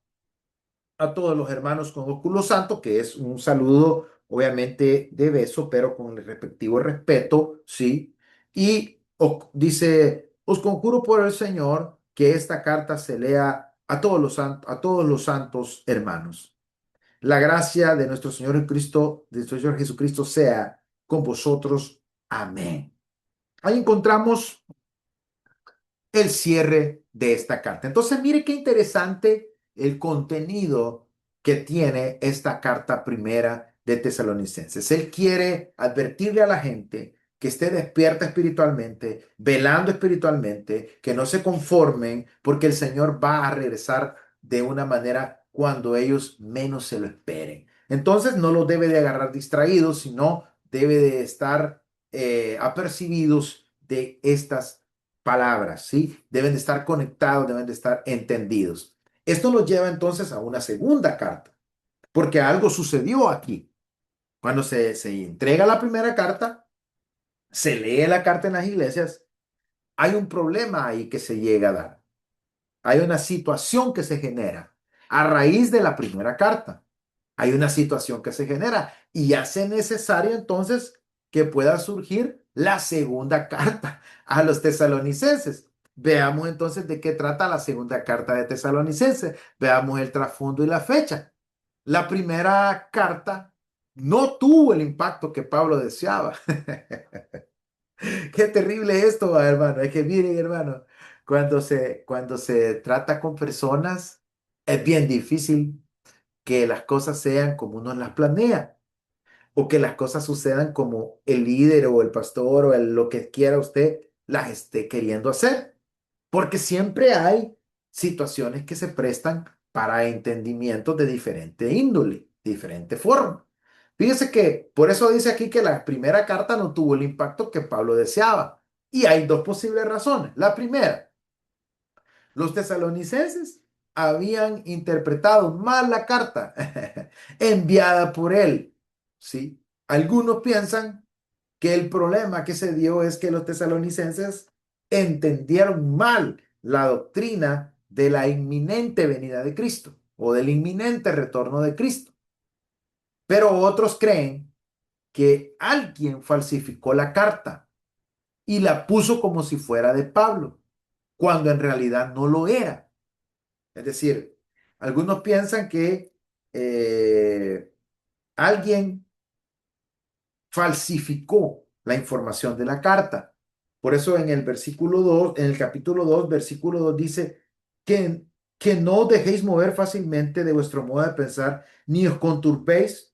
a todos los hermanos con ósculo santo, que es un saludo, obviamente, de beso, pero con el respectivo respeto, ¿sí? Y dice, os conjuro por el Señor que esta carta se lea a todos los santos hermanos. La gracia de nuestro Señor Cristo, de nuestro Señor Jesucristo sea con vosotros. Amén. Ahí encontramos el cierre de esta carta. Entonces, mire qué interesante el contenido que tiene esta carta primera de Tesalonicenses. Él quiere advertirle a la gente que esté despierta espiritualmente, velando espiritualmente, que no se conformen, porque el Señor va a regresar de una manera cuando ellos menos se lo esperen. Entonces, no los debe de agarrar distraídos, sino debe de estar apercibidos de estas palabras, ¿sí? Deben de estar conectados, deben de estar entendidos. Esto nos lleva entonces a una segunda carta, porque algo sucedió aquí. Cuando se entrega la primera carta, se lee la carta en las iglesias, hay un problema ahí que se llega a dar. Hay una situación que se genera a raíz de la primera carta. Hay una situación que se genera y hace necesario entonces que pueda surgir la segunda carta a los tesalonicenses. Veamos entonces de qué trata la segunda carta de Tesalonicenses. Veamos el trasfondo y la fecha. La primera carta no tuvo el impacto que Pablo deseaba. Qué terrible esto, hermano. Es que miren, hermano, cuando se trata con personas, es bien difícil que las cosas sean como uno las planea o que las cosas sucedan como el líder o el pastor o lo que quiera usted las esté queriendo hacer. Porque siempre hay situaciones que se prestan para entendimientos de diferente índole, diferente forma. Fíjese que por eso dice aquí que la primera carta no tuvo el impacto que Pablo deseaba. Y hay dos posibles razones. La primera, los tesalonicenses habían interpretado mal la carta enviada por él. ¿Sí? Algunos piensan que el problema que se dio es que los tesalonicenses entendieron mal la doctrina de la inminente venida de Cristo o del inminente retorno de Cristo. Pero otros creen que alguien falsificó la carta y la puso como si fuera de Pablo, cuando en realidad no lo era. Es decir, algunos piensan que alguien falsificó la información de la carta. Por eso en el versículo 2, en el capítulo 2, versículo 2 dice que no os dejéis mover fácilmente de vuestro modo de pensar, ni os conturbéis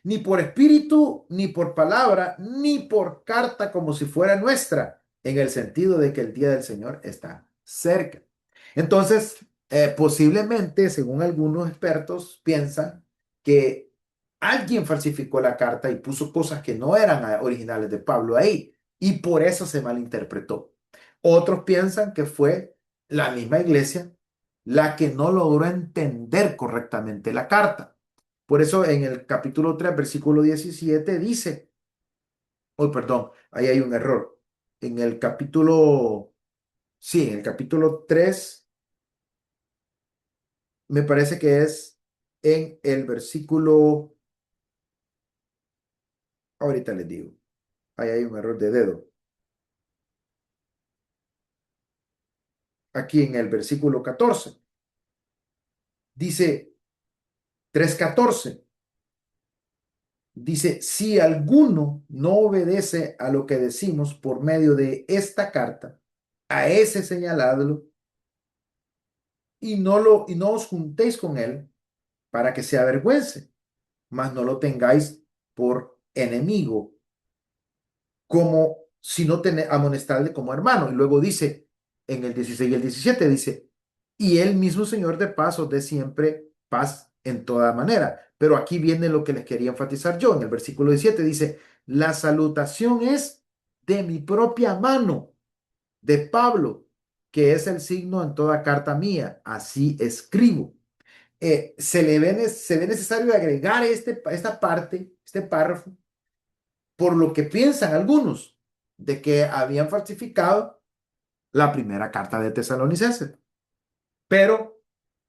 ni por espíritu, ni por palabra, ni por carta como si fuera nuestra, en el sentido de que el día del Señor está cerca. Entonces, posiblemente, según algunos expertos, piensan que alguien falsificó la carta y puso cosas que no eran originales de Pablo ahí, y por eso se malinterpretó. Otros piensan que fue la misma iglesia la que no logró entender correctamente la carta. Por eso en el capítulo 3 versículo 17 dice, oh, perdón, ahí hay un error. En el capítulo, sí, en el capítulo 3 me parece que es en el versículo, ahorita les digo, ahí hay un error de dedo. Aquí en el versículo 14 dice 3:14. Dice, si alguno no obedece a lo que decimos por medio de esta carta, a ese señaladlo y no os juntéis con él para que se avergüence, mas no lo tengáis por enemigo, como si no amonestarle como hermano. Y luego dice, en el 16 y el 17 dice, y el mismo Señor de paz os dé siempre paz en toda manera. Pero aquí viene lo que les quería enfatizar yo. En el versículo 17 dice, la salutación es de mi propia mano, de Pablo, que es el signo en toda carta mía. Así escribo. Se ve necesario agregar esta parte, este párrafo, por lo que piensan algunos de que habían falsificado la primera carta de Tesalonicenses. Pero,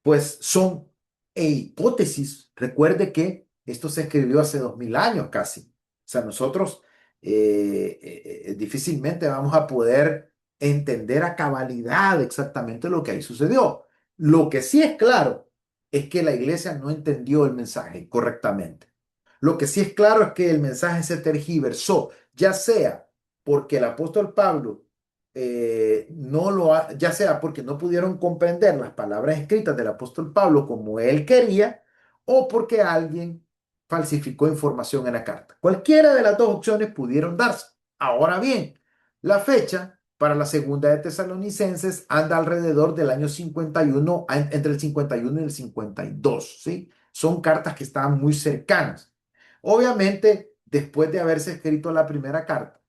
pues son hipótesis. Recuerde que esto se escribió hace 2000 años casi. O sea, nosotros difícilmente vamos a poder entender a cabalidad exactamente lo que ahí sucedió. Lo que sí es claro es que la iglesia no entendió el mensaje correctamente. Lo que sí es claro es que el mensaje se tergiversó, ya sea porque el apóstol Pablo no lo ya sea porque no pudieron comprender las palabras escritas del apóstol Pablo como él quería, o porque alguien falsificó información en la carta. Cualquiera de las dos opciones pudieron darse. Ahora bien, la fecha para la segunda de Tesalonicenses anda alrededor del año 51, entre el 51 y el 52, ¿sí? Son cartas que estaban muy cercanas. Obviamente, después de haberse escrito la primera carta,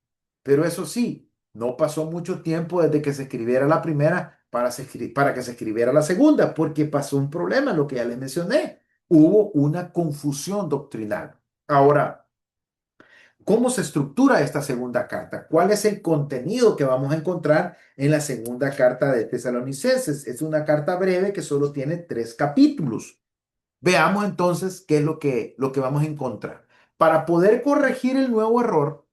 pero eso sí, no pasó mucho tiempo desde que se escribiera la primera para que se escribiera la segunda, porque pasó un problema, lo que ya les mencioné. Hubo una confusión doctrinal. Ahora, ¿cómo se estructura esta segunda carta? ¿Cuál es el contenido que vamos a encontrar en la segunda carta de Tesalonicenses? Es una carta breve que solo tiene 3 capítulos. Veamos entonces qué es lo que vamos a encontrar. Para poder corregir el nuevo error,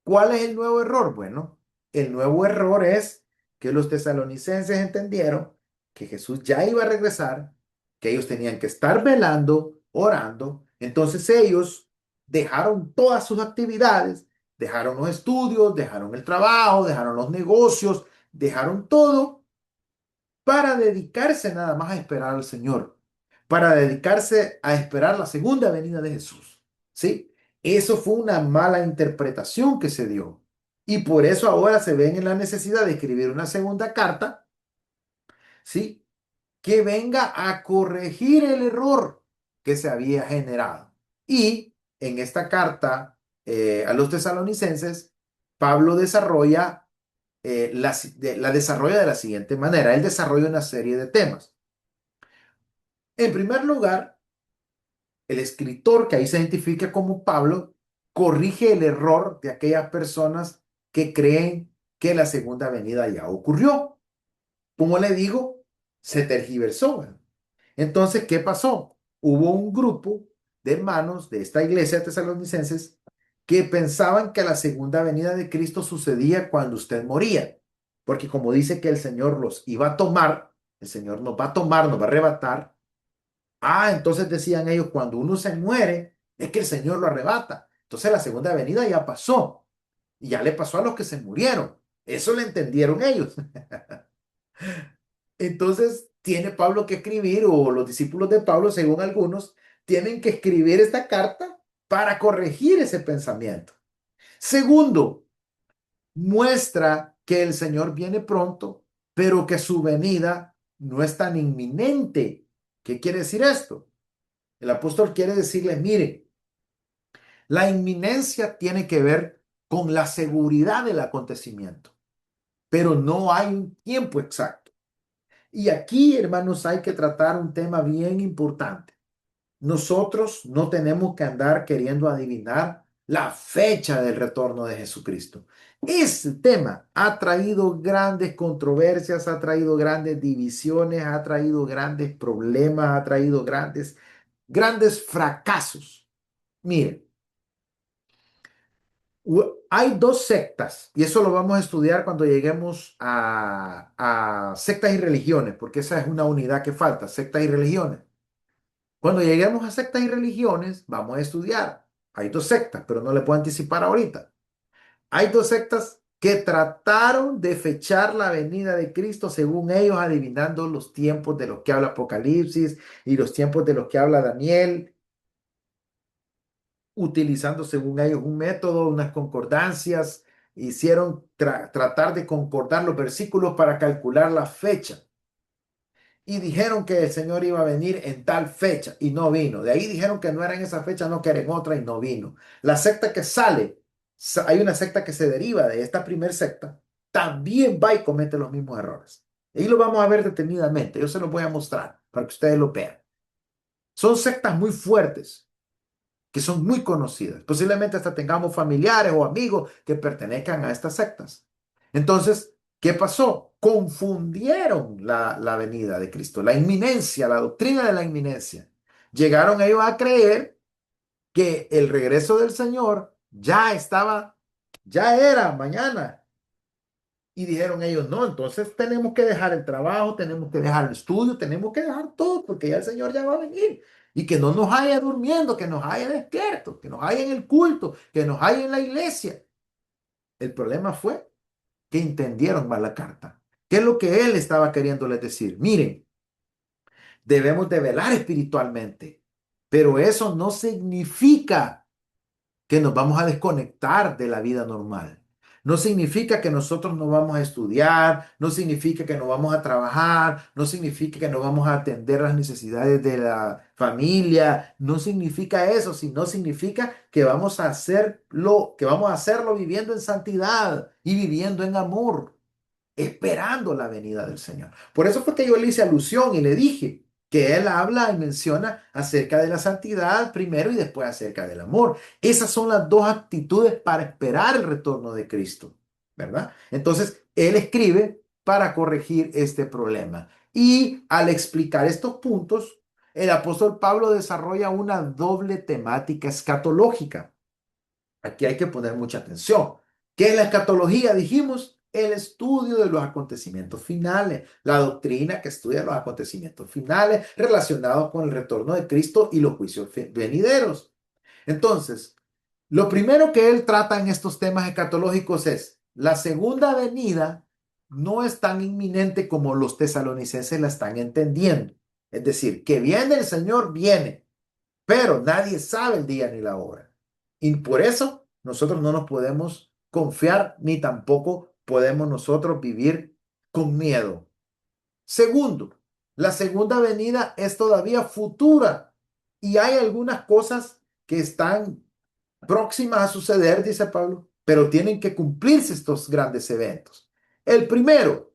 ¿cuál es el nuevo error? Bueno, el nuevo error es que los tesalonicenses entendieron que Jesús ya iba a regresar, que ellos tenían que estar velando, orando. Entonces ellos dejaron todas sus actividades, dejaron los estudios, dejaron el trabajo, dejaron los negocios, dejaron todo para dedicarse nada más a esperar al Señor, para dedicarse a esperar la segunda venida de Jesús. ¿Sí? Eso fue una mala interpretación que se dio. Y por eso ahora se ven en la necesidad de escribir una segunda carta, ¿sí? Que venga a corregir el error que se había generado. Y en esta carta a los tesalonicenses, Pablo desarrolla, la desarrolla de la siguiente manera. Él desarrolla una serie de temas. En primer lugar, el escritor, que ahí se identifica como Pablo, corrige el error de aquellas personas que creen que la segunda venida ya ocurrió. Como le digo, se tergiversó, ¿verdad? Entonces, ¿qué pasó? Hubo un grupo de hermanos de esta iglesia de tesalonicenses que pensaban que la segunda venida de Cristo sucedía cuando usted moría, porque como dice que el Señor los iba a tomar, el Señor nos va a tomar, nos va a arrebatar. Entonces decían ellos, cuando uno se muere, es que el Señor lo arrebata. Entonces la segunda venida ya pasó y ya le pasó a los que se murieron. Eso lo entendieron ellos. Entonces tiene Pablo que escribir, o los discípulos de Pablo, según algunos, tienen que escribir esta carta para corregir ese pensamiento. Segundo, muestra que el Señor viene pronto, pero que su venida no es tan inminente. ¿Qué quiere decir esto? El apóstol quiere decirle, mire, la inminencia tiene que ver con la seguridad del acontecimiento, pero no hay un tiempo exacto. Y aquí, hermanos, hay que tratar un tema bien importante. Nosotros no tenemos que andar queriendo adivinar la fecha del retorno de Jesucristo. Ese tema ha traído grandes controversias, ha traído grandes divisiones, ha traído grandes problemas, ha traído grandes fracasos. Miren, hay dos sectas, y eso lo vamos a estudiar cuando lleguemos a sectas y religiones, porque esa es una unidad que falta, sectas y religiones. Cuando lleguemos a sectas y religiones, vamos a estudiar. Hay dos sectas, pero no le puedo anticipar ahorita. Hay dos sectas que trataron de fechar la venida de Cristo según ellos, adivinando los tiempos de los que habla Apocalipsis y los tiempos de los que habla Daniel, utilizando según ellos un método, unas concordancias, hicieron tratar de concordar los versículos para calcular la fecha. Y dijeron que el Señor iba a venir en tal fecha y no vino. De ahí dijeron que no era en esa fecha, no que era en otra y no vino. La secta que sale, hay una secta que se deriva de esta primer secta, también va y comete los mismos errores. Y lo vamos a ver detenidamente. Yo se los voy a mostrar para que ustedes lo vean. Son sectas muy fuertes, que son muy conocidas. Posiblemente hasta tengamos familiares o amigos que pertenezcan a estas sectas. Entonces, ¿qué pasó? Confundieron la venida de Cristo, la inminencia, la doctrina de la inminencia. Llegaron ellos a creer que el regreso del Señor ya estaba, ya era mañana. Y dijeron ellos, no, entonces tenemos que dejar el trabajo, tenemos que dejar el estudio, tenemos que dejar todo, porque ya el Señor ya va a venir. Y que no nos haya durmiendo, que nos haya despierto, que nos haya en el culto, que nos haya en la iglesia. El problema fue que entendieron mal la carta. ¿Qué es lo que él estaba queriéndoles decir? Miren, debemos de velar espiritualmente, pero eso no significa que nos vamos a desconectar de la vida normal. No significa que nosotros no vamos a estudiar, no significa que no vamos a trabajar, no significa que no vamos a atender las necesidades de la familia, no significa eso, sino significa que vamos a hacerlo viviendo en santidad y viviendo en amor, esperando la venida del Señor. Por eso fue que yo le hice alusión y le dije que él habla y menciona acerca de la santidad primero y después acerca del amor. Esas son las dos actitudes para esperar el retorno de Cristo, ¿verdad? Entonces, él escribe para corregir este problema. Y al explicar estos puntos, el apóstol Pablo desarrolla una doble temática escatológica. Aquí hay que poner mucha atención. ¿Qué es la escatología? Dijimos, el estudio de los acontecimientos finales, la doctrina que estudia los acontecimientos finales relacionados con el retorno de Cristo y los juicios venideros. Entonces, lo primero que él trata en estos temas escatológicos es la segunda venida no es tan inminente como los tesalonicenses la están entendiendo. Es decir, que viene el Señor, viene, pero nadie sabe el día ni la hora. Y por eso nosotros no nos podemos confiar ni tampoco podemos nosotros vivir con miedo. Segundo, la segunda venida es todavía futura y hay algunas cosas que están próximas a suceder, dice Pablo. pero tienen que cumplirse estos grandes eventos. El primero,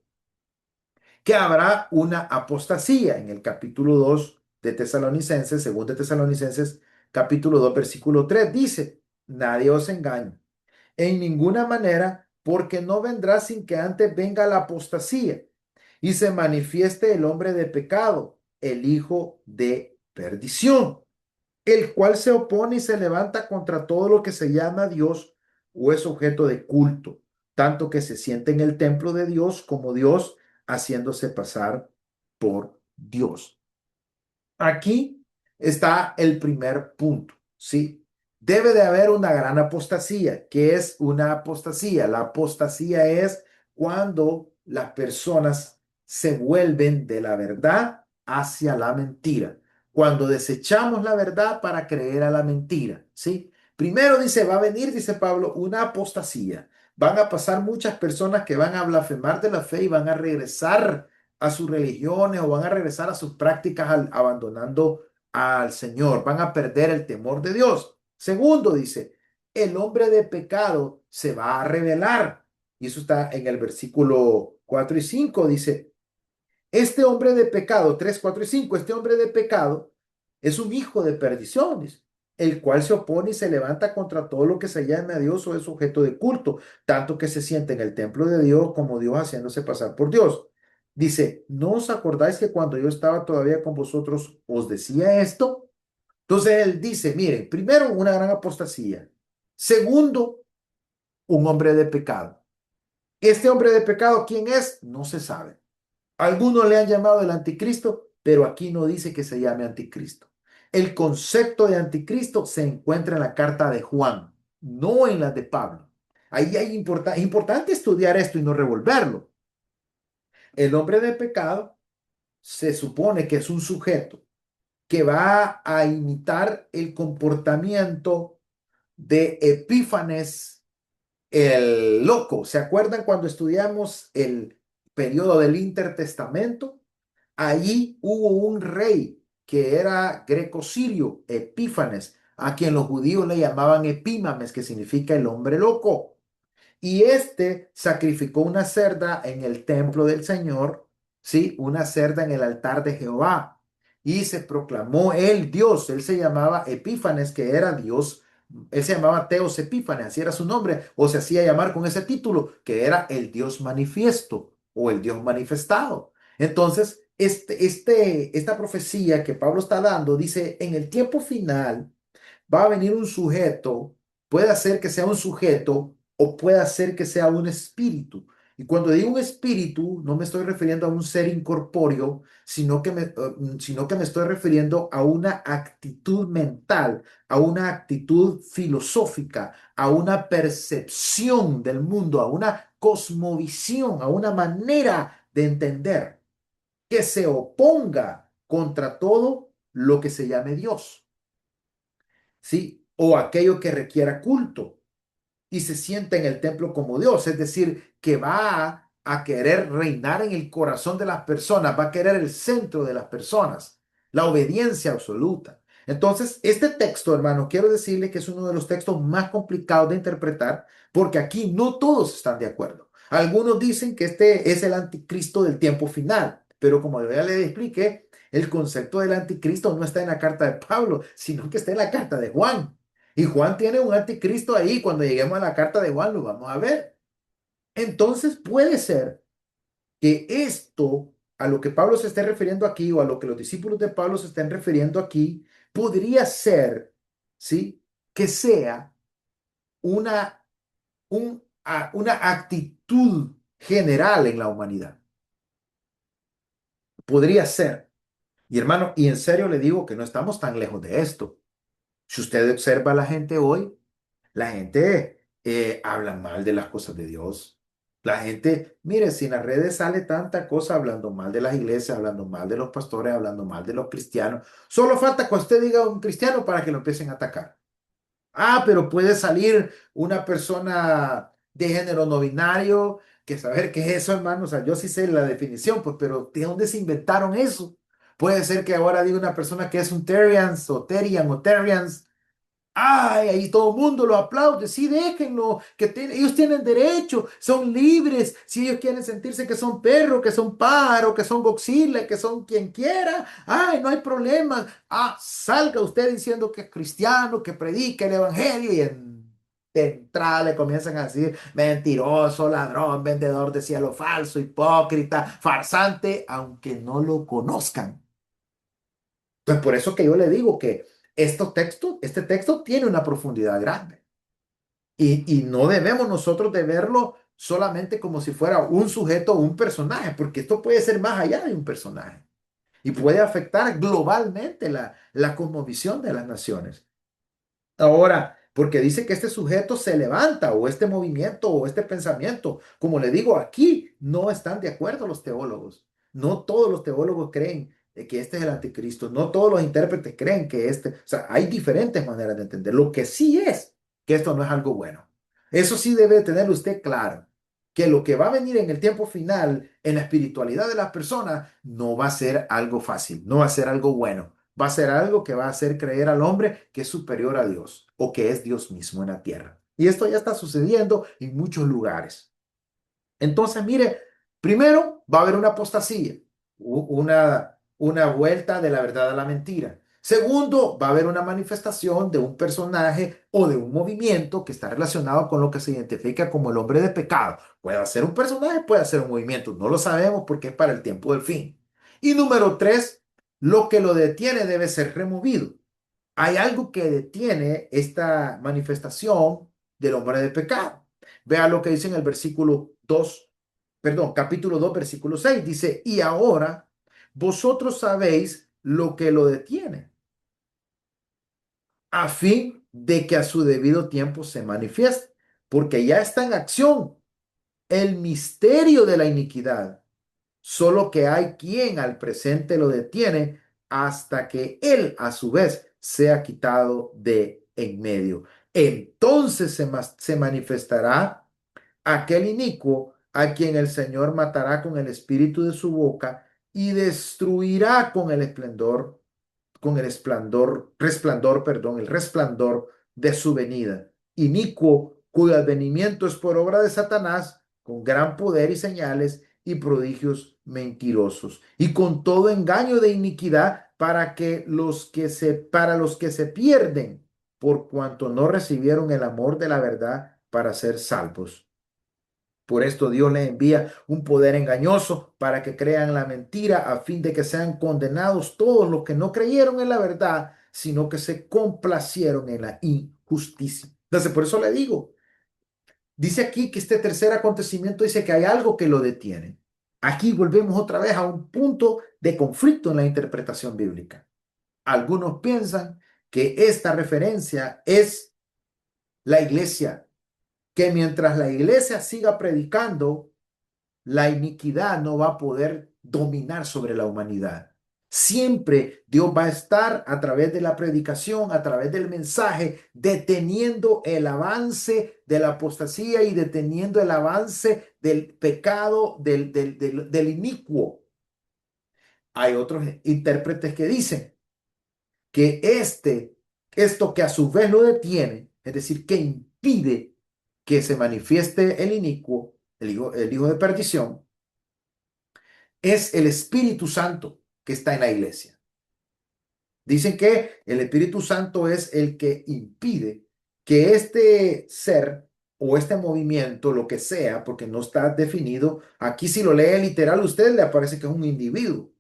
que habrá una apostasía en el capítulo 2 de Tesalonicenses, según de Tesalonicenses, capítulo 2 versículo 3 dice, nadie os engañe en ninguna manera, porque no vendrá sin que antes venga la apostasía y se manifieste el hombre de pecado, el hijo de perdición, el cual se opone y se levanta contra todo lo que se llama Dios o es objeto de culto, tanto que se siente en el templo de Dios como Dios, haciéndose pasar por Dios. Aquí está el primer punto, ¿sí? Debe de haber una gran apostasía. ¿Qué es una apostasía? La apostasía es cuando las personas se vuelven de la verdad hacia la mentira. Cuando desechamos la verdad para creer a la mentira, ¿sí? Primero dice, va a venir, dice Pablo, una apostasía. Van a pasar muchas personas que van a blasfemar de la fe y van a regresar a sus religiones o van a regresar a sus prácticas abandonando al Señor. Van a perder el temor de Dios. Segundo, dice, el hombre de pecado se va a rebelar. Y eso está en el versículo 4 y 5. Dice, este hombre de pecado, 3 4 y 5 este hombre de pecado es un hijo de perdiciones, el cual se opone y se levanta contra todo lo que se llame a Dios o es objeto de culto, tanto que se siente en el templo de Dios como Dios haciéndose pasar por Dios. Dice, ¿no os acordáis que cuando yo estaba todavía con vosotros os decía esto? Entonces él dice, miren, primero una gran apostasía. Segundo, un hombre de pecado. Este hombre de pecado, ¿quién es? No se sabe. Algunos le han llamado el anticristo, pero aquí no dice que se llame anticristo. El concepto de anticristo se encuentra en la carta de Juan, no en la de Pablo. Ahí es importante estudiar esto y no revolverlo. El hombre de pecado se supone que es un sujeto que va a imitar el comportamiento de Epífanes el loco. ¿Se acuerdan cuando estudiamos el periodo del Intertestamento? Allí hubo un rey que era greco-sirio, Epífanes, a quien los judíos le llamaban Epímames, que significa el hombre loco. Y este sacrificó una cerda en el templo del Señor, ¿sí? Una cerda en el altar de Jehová. Y se proclamó él Dios. Él se llamaba Epífanes, que era Dios. Él se llamaba Teos Epífanes, así era su nombre, o se hacía llamar con ese título, que era el Dios manifiesto o el Dios manifestado. Entonces, esta profecía que Pablo está dando dice, en el tiempo final, va a venir un sujeto, puede ser que sea un sujeto o puede ser que sea un espíritu. Y cuando digo un espíritu, no me estoy refiriendo a un ser incorpóreo, sino que me estoy refiriendo a una actitud mental, a una actitud filosófica, a una percepción del mundo, a una cosmovisión, a una manera de entender que se oponga contra todo lo que se llame Dios. ¿Sí? O aquello que requiera culto y se sienta en el templo como Dios, es decir, que va a querer reinar en el corazón de las personas, va a querer el centro de las personas, la obediencia absoluta. Entonces, este texto, hermano, quiero decirle que es uno de los textos más complicados de interpretar porque aquí no todos están de acuerdo. Algunos dicen que este es el anticristo del tiempo final, pero como ya le expliqué, el concepto del anticristo no está en la carta de Pablo, sino que está en la carta de Juan. Y Juan tiene un anticristo ahí. Cuando lleguemos a la carta de Juan lo vamos a ver. Entonces puede ser que esto, a lo que Pablo se esté refiriendo aquí o a lo que los discípulos de Pablo se estén refiriendo aquí, podría ser, ¿sí? Que sea una, una actitud general en la humanidad. Podría ser. Y hermano, y en serio le digo que no estamos tan lejos de esto. Si usted observa a la gente hoy, la gente habla mal de las cosas de Dios. La gente, mire, si en las redes sale tanta cosa hablando mal de las iglesias, hablando mal de los pastores, hablando mal de los cristianos, solo falta que usted diga un cristiano para que lo empiecen a atacar. Ah, pero puede salir una persona de género no binario, que saber qué es eso, hermano. O sea, yo sí sé la definición, pues, pero ¿de dónde se inventaron eso? Puede ser que ahora diga una persona que es un Terians o Terian o Terians. Ay, ahí todo el mundo lo aplaude. Sí, déjenlo, ellos tienen derecho, son libres. Si ellos quieren sentirse que son perros, que son pájaros, que son Godzilla, que son quien quiera, ay, no hay problema. Ah, salga usted diciendo que es cristiano, que predica el evangelio y de entrada le comienzan a decir mentiroso, ladrón, vendedor de cielo falso, hipócrita, farsante, aunque no lo conozcan. Entonces, por eso que yo le digo que este texto tiene una profundidad grande y no debemos nosotros de verlo solamente como si fuera un sujeto o un personaje, porque esto puede ser más allá de un personaje y puede afectar globalmente la cosmovisión de las naciones. Ahora, porque dice que este sujeto se levanta o este movimiento o este pensamiento, como le digo, aquí no están de acuerdo los teólogos. No todos los teólogos creen que este es el anticristo. No todos los intérpretes creen que o sea, hay diferentes maneras de entender. Lo que sí es que esto no es algo bueno. Eso sí debe tenerlo usted claro, que lo que va a venir en el tiempo final, en la espiritualidad de las personas, no va a ser algo fácil, no va a ser algo bueno. Va a ser algo que va a hacer creer al hombre que es superior a Dios o que es Dios mismo en la tierra. Y esto ya está sucediendo en muchos lugares. Entonces, mire, primero va a haber una apostasía, una vuelta de la verdad a la mentira. Segundo, va a haber una manifestación de un personaje o de un movimiento que está relacionado con lo que se identifica como el hombre de pecado. Puede ser un personaje, puede ser un movimiento, no lo sabemos porque es para el tiempo del fin. Y número tres, lo que lo detiene debe ser removido. Hay algo que detiene esta manifestación del hombre de pecado. Vea lo que dice en el versículo 2, perdón, capítulo 2, versículo 6. Dice, y ahora vosotros sabéis lo que lo detiene, a fin de que a su debido tiempo se manifieste, porque ya está en acción el misterio de la iniquidad, solo que hay quien al presente lo detiene hasta que él a su vez sea quitado de en medio. Entonces se manifestará aquel inicuo a quien el Señor matará con el espíritu de su boca y destruirá con el el resplandor de su venida. Inicuo, cuyo advenimiento es por obra de Satanás, con gran poder y señales y prodigios mentirosos, y con todo engaño de iniquidad para los que se pierden, por cuanto no recibieron el amor de la verdad para ser salvos. Por esto Dios les envía un poder engañoso para que crean la mentira a fin de que sean condenados todos los que no creyeron en la verdad, sino que se complacieron en la injusticia. Entonces, por eso le digo, dice aquí que este tercer acontecimiento dice que hay algo que lo detiene. Aquí volvemos otra vez a un punto de conflicto en la interpretación bíblica. Algunos piensan que esta referencia es la iglesia, que mientras la iglesia siga predicando, la iniquidad no va a poder dominar sobre la humanidad. Siempre Dios va a estar a través de la predicación, a través del mensaje, deteniendo el avance de la apostasía y deteniendo el avance del pecado, del inicuo. Hay otros intérpretes que dicen que esto que a su vez lo detiene, es decir, que impide que se manifieste el inicuo, el hijo de perdición, es el Espíritu Santo que está en la iglesia. Dicen que el Espíritu Santo es el que impide que este ser o este movimiento, lo que sea, porque no está definido, aquí si lo lee literal, a usted le aparece que es un individuo,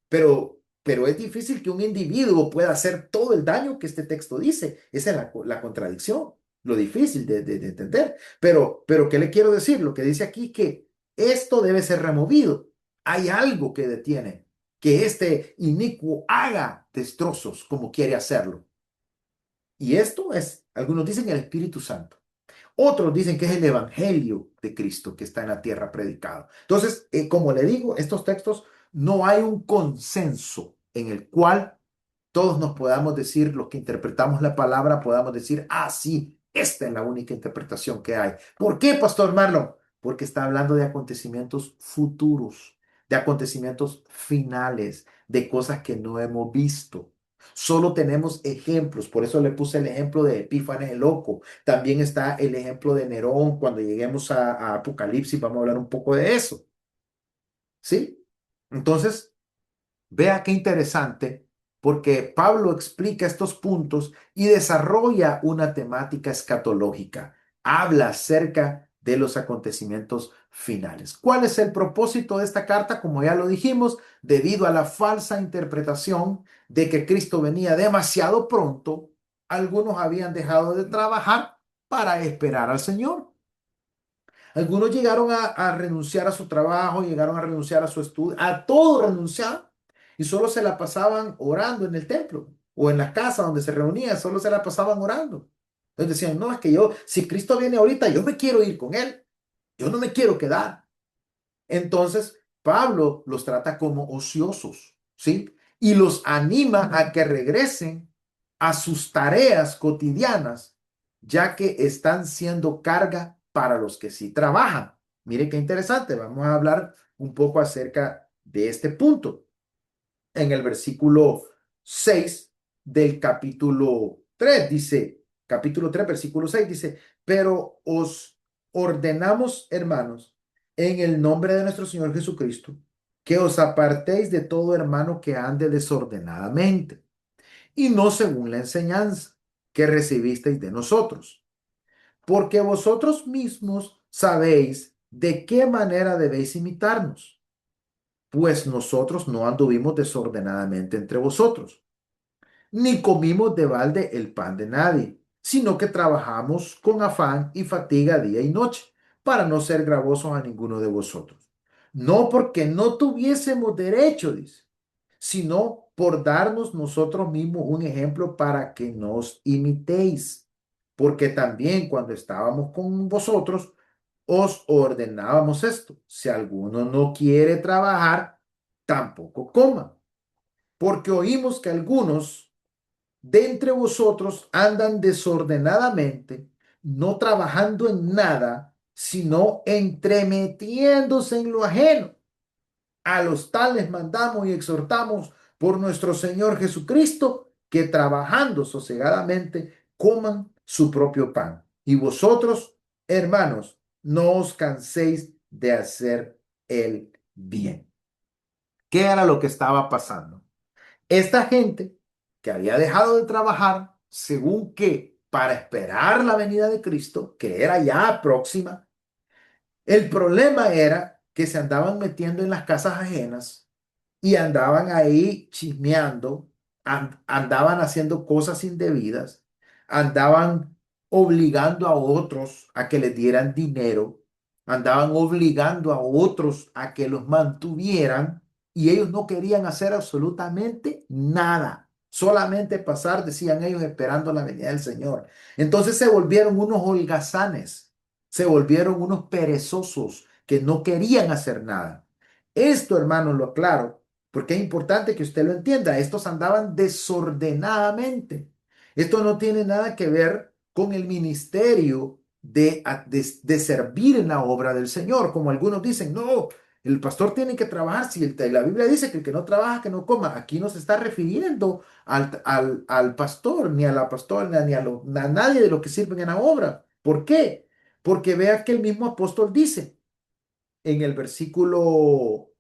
pero es difícil que un individuo pueda hacer todo el daño que este texto dice. Esa es la contradicción, lo difícil de entender. Pero, ¿qué le quiero decir? Lo que dice aquí que esto debe ser removido. Hay algo que detiene que este inicuo haga destrozos como quiere hacerlo. Y esto es, algunos dicen el Espíritu Santo. Otros dicen que es el Evangelio de Cristo que está en la tierra predicado. Entonces, como le digo, estos textos no hay un consenso en el cual todos nos podamos decir, los que interpretamos la palabra, podamos decir, ah, sí, esta es la única interpretación que hay. ¿Por qué, Pastor Marlon? Porque está hablando de acontecimientos futuros, de acontecimientos finales, de cosas que no hemos visto. Solo tenemos ejemplos, por eso le puse el ejemplo de Epífanes el loco. También está el ejemplo de Nerón. Cuando lleguemos a Apocalipsis vamos a hablar un poco de eso, ¿sí? Entonces, vea qué interesante, porque Pablo explica estos puntos y desarrolla una temática escatológica. Habla acerca de los acontecimientos finales. ¿Cuál es el propósito de esta carta? Como ya lo dijimos, debido a la falsa interpretación de que Cristo venía demasiado pronto, algunos habían dejado de trabajar para esperar al Señor. Algunos llegaron a renunciar a su trabajo, llegaron a renunciar a su estudio, a todo renunciaron y solo se la pasaban orando en el templo o en la casa donde se reunían, solo se la pasaban orando. Entonces decían, no, es que yo, si Cristo viene ahorita, yo me quiero ir con él, yo no me quiero quedar. Entonces, Pablo los trata como ociosos, ¿sí? Y los anima a que regresen a sus tareas cotidianas, ya que están siendo carga para los que sí trabajan. Mire qué interesante, vamos a hablar un poco acerca de este punto en el versículo 6 del capítulo 3 dice, capítulo 3 versículo 6 dice, pero os ordenamos, hermanos, en el nombre de nuestro Señor Jesucristo, que os apartéis de todo hermano que ande desordenadamente y no según la enseñanza que recibisteis de nosotros, porque vosotros mismos sabéis de qué manera debéis imitarnos, pues nosotros no anduvimos desordenadamente entre vosotros, ni comimos de balde el pan de nadie, sino que trabajamos con afán y fatiga día y noche, para no ser gravosos a ninguno de vosotros. No porque no tuviésemos derecho, dice, sino por darnos nosotros mismos un ejemplo para que nos imitéis. Porque también cuando estábamos con vosotros, os ordenábamos esto. Si alguno no quiere trabajar, tampoco coma. Porque oímos que algunos de entre vosotros andan desordenadamente, no trabajando en nada, sino entremetiéndose en lo ajeno. A los tales mandamos y exhortamos por nuestro Señor Jesucristo que trabajando sosegadamente coman su propio pan. Y vosotros, hermanos, no os canséis de hacer el bien. ¿Qué era lo que estaba pasando? Esta gente que había dejado de trabajar, según que para esperar la venida de Cristo, que era ya próxima, el problema era que se andaban metiendo en las casas ajenas y andaban ahí chismeando, andaban haciendo cosas indebidas, andaban obligando a otros a que les dieran dinero, andaban obligando a otros a que los mantuvieran y ellos no querían hacer absolutamente nada, solamente pasar, decían ellos, esperando la venida del Señor. Entonces se volvieron unos holgazanes, se volvieron unos perezosos que no querían hacer nada. Esto, hermano, lo aclaro porque es importante que usted lo entienda. Estos andaban desordenadamente. Esto no tiene nada que ver con el ministerio de servir en la obra del Señor, como algunos dicen, no, el pastor tiene que trabajar. Si la Biblia dice que el que no trabaja, que no coma, aquí no se está refiriendo al pastor, ni a la pastora, a nadie de los que sirven en la obra. ¿Por qué? Porque vea que el mismo apóstol dice en el versículo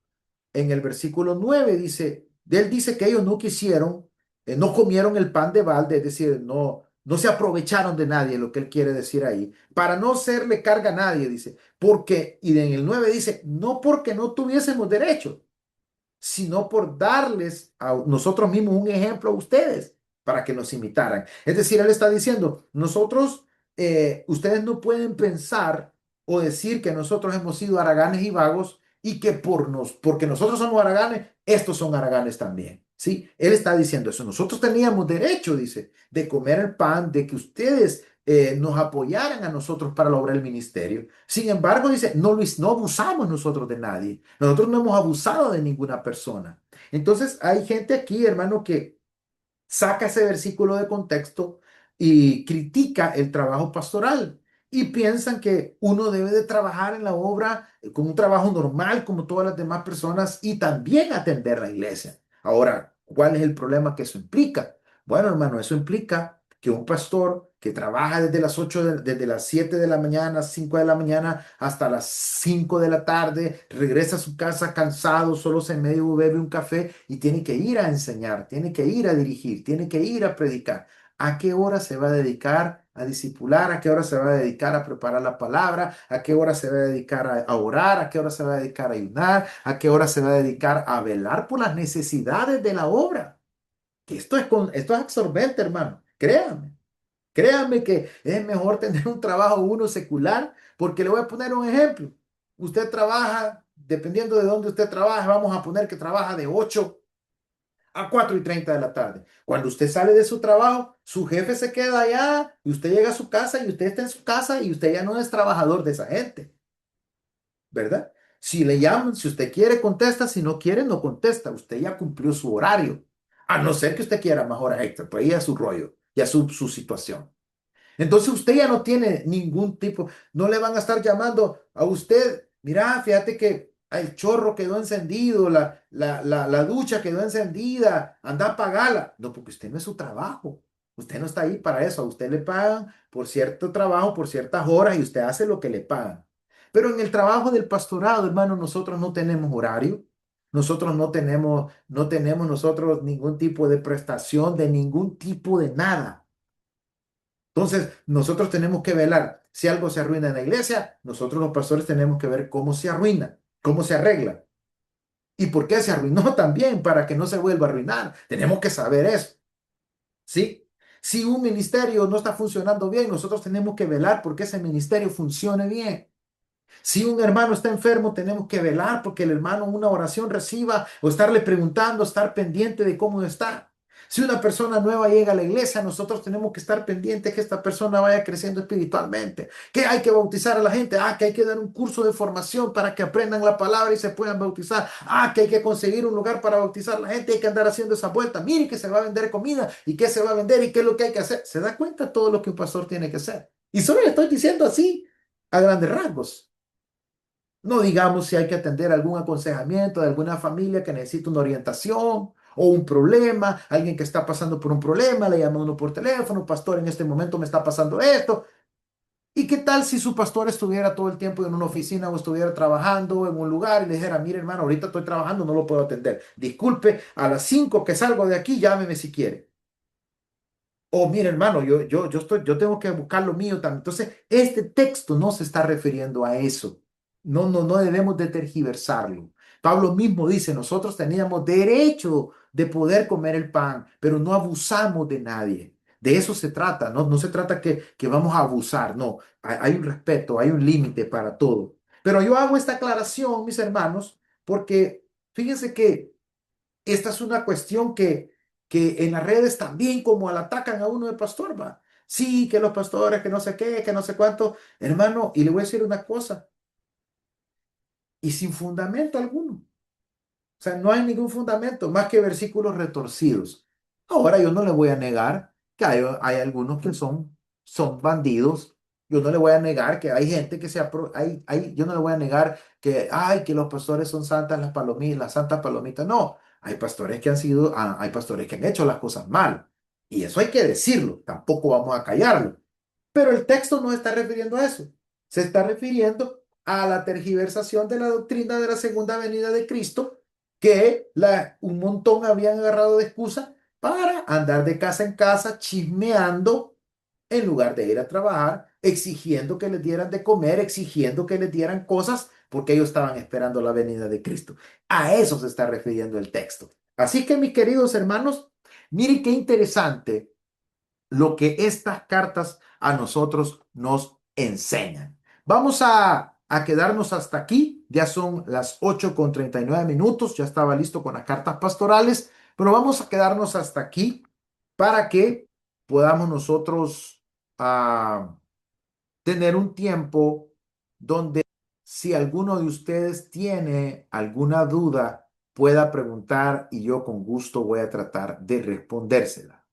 en el versículo 9 dice, de él dice que ellos no quisieron, no comieron el pan de balde, es decir, no se aprovecharon de nadie, lo que él quiere decir ahí, para no serle carga a nadie, dice, porque, y en el 9 dice, no porque no tuviésemos derecho, sino por darles a nosotros mismos un ejemplo a ustedes para que nos imitaran. Es decir, él está diciendo, nosotros, ustedes no pueden pensar o decir que nosotros hemos sido haraganes y vagos y que porque nosotros somos haraganes, estos son haraganes también. ¿Sí? Él está diciendo eso. Nosotros teníamos derecho, dice, de comer el pan, de que ustedes nos apoyaran a nosotros para lograr el ministerio. Sin embargo, dice, no abusamos nosotros de nadie. Nosotros no hemos abusado de ninguna persona. Entonces, hay gente aquí, hermano, que saca ese versículo de contexto y critica el trabajo pastoral y piensan que uno debe de trabajar en la obra con un trabajo normal como todas las demás personas y también atender la iglesia. Ahora, ¿Cuál es el problema que eso implica? Bueno, hermano, eso implica que un pastor que trabaja desde las 8 desde las 7 de la mañana, 5 de la mañana hasta las 5 de la tarde, regresa a su casa cansado, solo se medio bebe un café y tiene que ir a enseñar, tiene que ir a dirigir, tiene que ir a predicar. ¿A qué hora se va a dedicar a discipular? ¿A qué hora se va a dedicar a preparar la palabra? ¿A qué hora se va a dedicar a orar? ¿A qué hora se va a dedicar a ayunar? ¿A qué hora se va a dedicar a velar por las necesidades de la obra? Que esto es absorbente, hermano. Créame. Créame que es mejor tener un trabajo uno secular, porque le voy a poner un ejemplo. Usted trabaja, dependiendo de dónde usted trabaja, vamos a poner que trabaja de 8 a 4:30 de la tarde. Cuando usted sale de su trabajo, su jefe se queda allá y usted llega a su casa y usted está en su casa y usted ya no es trabajador de esa gente, ¿verdad? Si le llaman, si usted quiere, contesta, si no quiere, no contesta. Usted ya cumplió su horario. A no ser que usted quiera más horas extra, pues ahí es su rollo, ya su situación. Entonces usted ya no tiene ningún tipo, no le van a estar llamando a usted, mira, fíjate que el chorro quedó encendido, la ducha quedó encendida, anda a apagarla. No, porque usted no es su trabajo. Usted no está ahí para eso. A usted le pagan por cierto trabajo, por ciertas horas y usted hace lo que le pagan. Pero en el trabajo del pastorado, hermano, nosotros no tenemos horario. Nosotros no tenemos nosotros ningún tipo de prestación, de ningún tipo de nada. Entonces, nosotros tenemos que velar. Si algo se arruina en la iglesia, nosotros los pastores tenemos que ver cómo se arruina, cómo se arregla y por qué se arruinó también para que no se vuelva a arruinar. Tenemos que saber eso, ¿sí? Si un ministerio no está funcionando bien, nosotros tenemos que velar porque ese ministerio funcione bien. Si un hermano está enfermo, tenemos que velar porque el hermano una oración reciba o estarle preguntando, estar pendiente de cómo está. Si una persona nueva llega a la iglesia, nosotros tenemos que estar pendientes que esta persona vaya creciendo espiritualmente. Que hay que bautizar a la gente. Que hay que dar un curso de formación para que aprendan la palabra y se puedan bautizar. Que hay que conseguir un lugar para bautizar a la gente. Hay que andar haciendo esa vuelta. Mire que se va a vender comida y qué se va a vender y qué es lo que hay que hacer. ¿Se da cuenta todo lo que un pastor tiene que hacer? Y solo le estoy diciendo así a grandes rasgos. No digamos si hay que atender algún aconsejamiento de alguna familia que necesita una orientación o un problema, alguien que está pasando por un problema, le llama uno por teléfono, pastor, en este momento me está pasando esto. ¿Y qué tal si su pastor estuviera todo el tiempo en una oficina o estuviera trabajando en un lugar y le dijera, mire hermano, ahorita estoy trabajando, no lo puedo atender. Disculpe, a las 5 que salgo de aquí, llámeme si quiere. O mire, hermano, yo tengo que buscar lo mío también. Entonces, este texto no se está refiriendo a eso. No, no, no debemos de tergiversarlo. Pablo mismo dice, nosotros teníamos derecho de poder comer el pan, pero no abusamos de nadie. De eso se trata, no, no se trata que vamos a abusar, no. Hay un respeto, hay un límite para todo. Pero yo hago esta aclaración, mis hermanos, porque fíjense que esta es una cuestión que en las redes también como al atacan a uno de pastor, va. Sí, que los pastores, que no sé qué, que no sé cuánto. Hermano, y le voy a decir una cosa, y sin fundamento alguno. O sea, no hay ningún fundamento más que versículos retorcidos. Ahora yo no le voy a negar que hay algunos que son bandidos. Yo no le voy a negar que hay gente que yo no le voy a negar que los pastores son santas las palomitas, las santas palomitas. No, hay pastores que hay pastores que han hecho las cosas mal. Y eso hay que decirlo, tampoco vamos a callarlo. Pero el texto no está refiriendo a eso. Se está refiriendo a la tergiversación de la doctrina de la segunda venida de Cristo, que un montón habían agarrado de excusa para andar de casa en casa chismeando en lugar de ir a trabajar, exigiendo que les dieran de comer, exigiendo que les dieran cosas, porque ellos estaban esperando la venida de Cristo. A eso se está refiriendo el texto. Así que, mis queridos hermanos, miren qué interesante lo que estas cartas a nosotros nos enseñan. Vamos a quedarnos hasta aquí. Ya son las 8:39. Ya estaba listo con las cartas pastorales, pero vamos a quedarnos hasta aquí para que podamos nosotros tener un tiempo donde si alguno de ustedes tiene alguna duda, pueda preguntar y yo con gusto voy a tratar de respondérsela.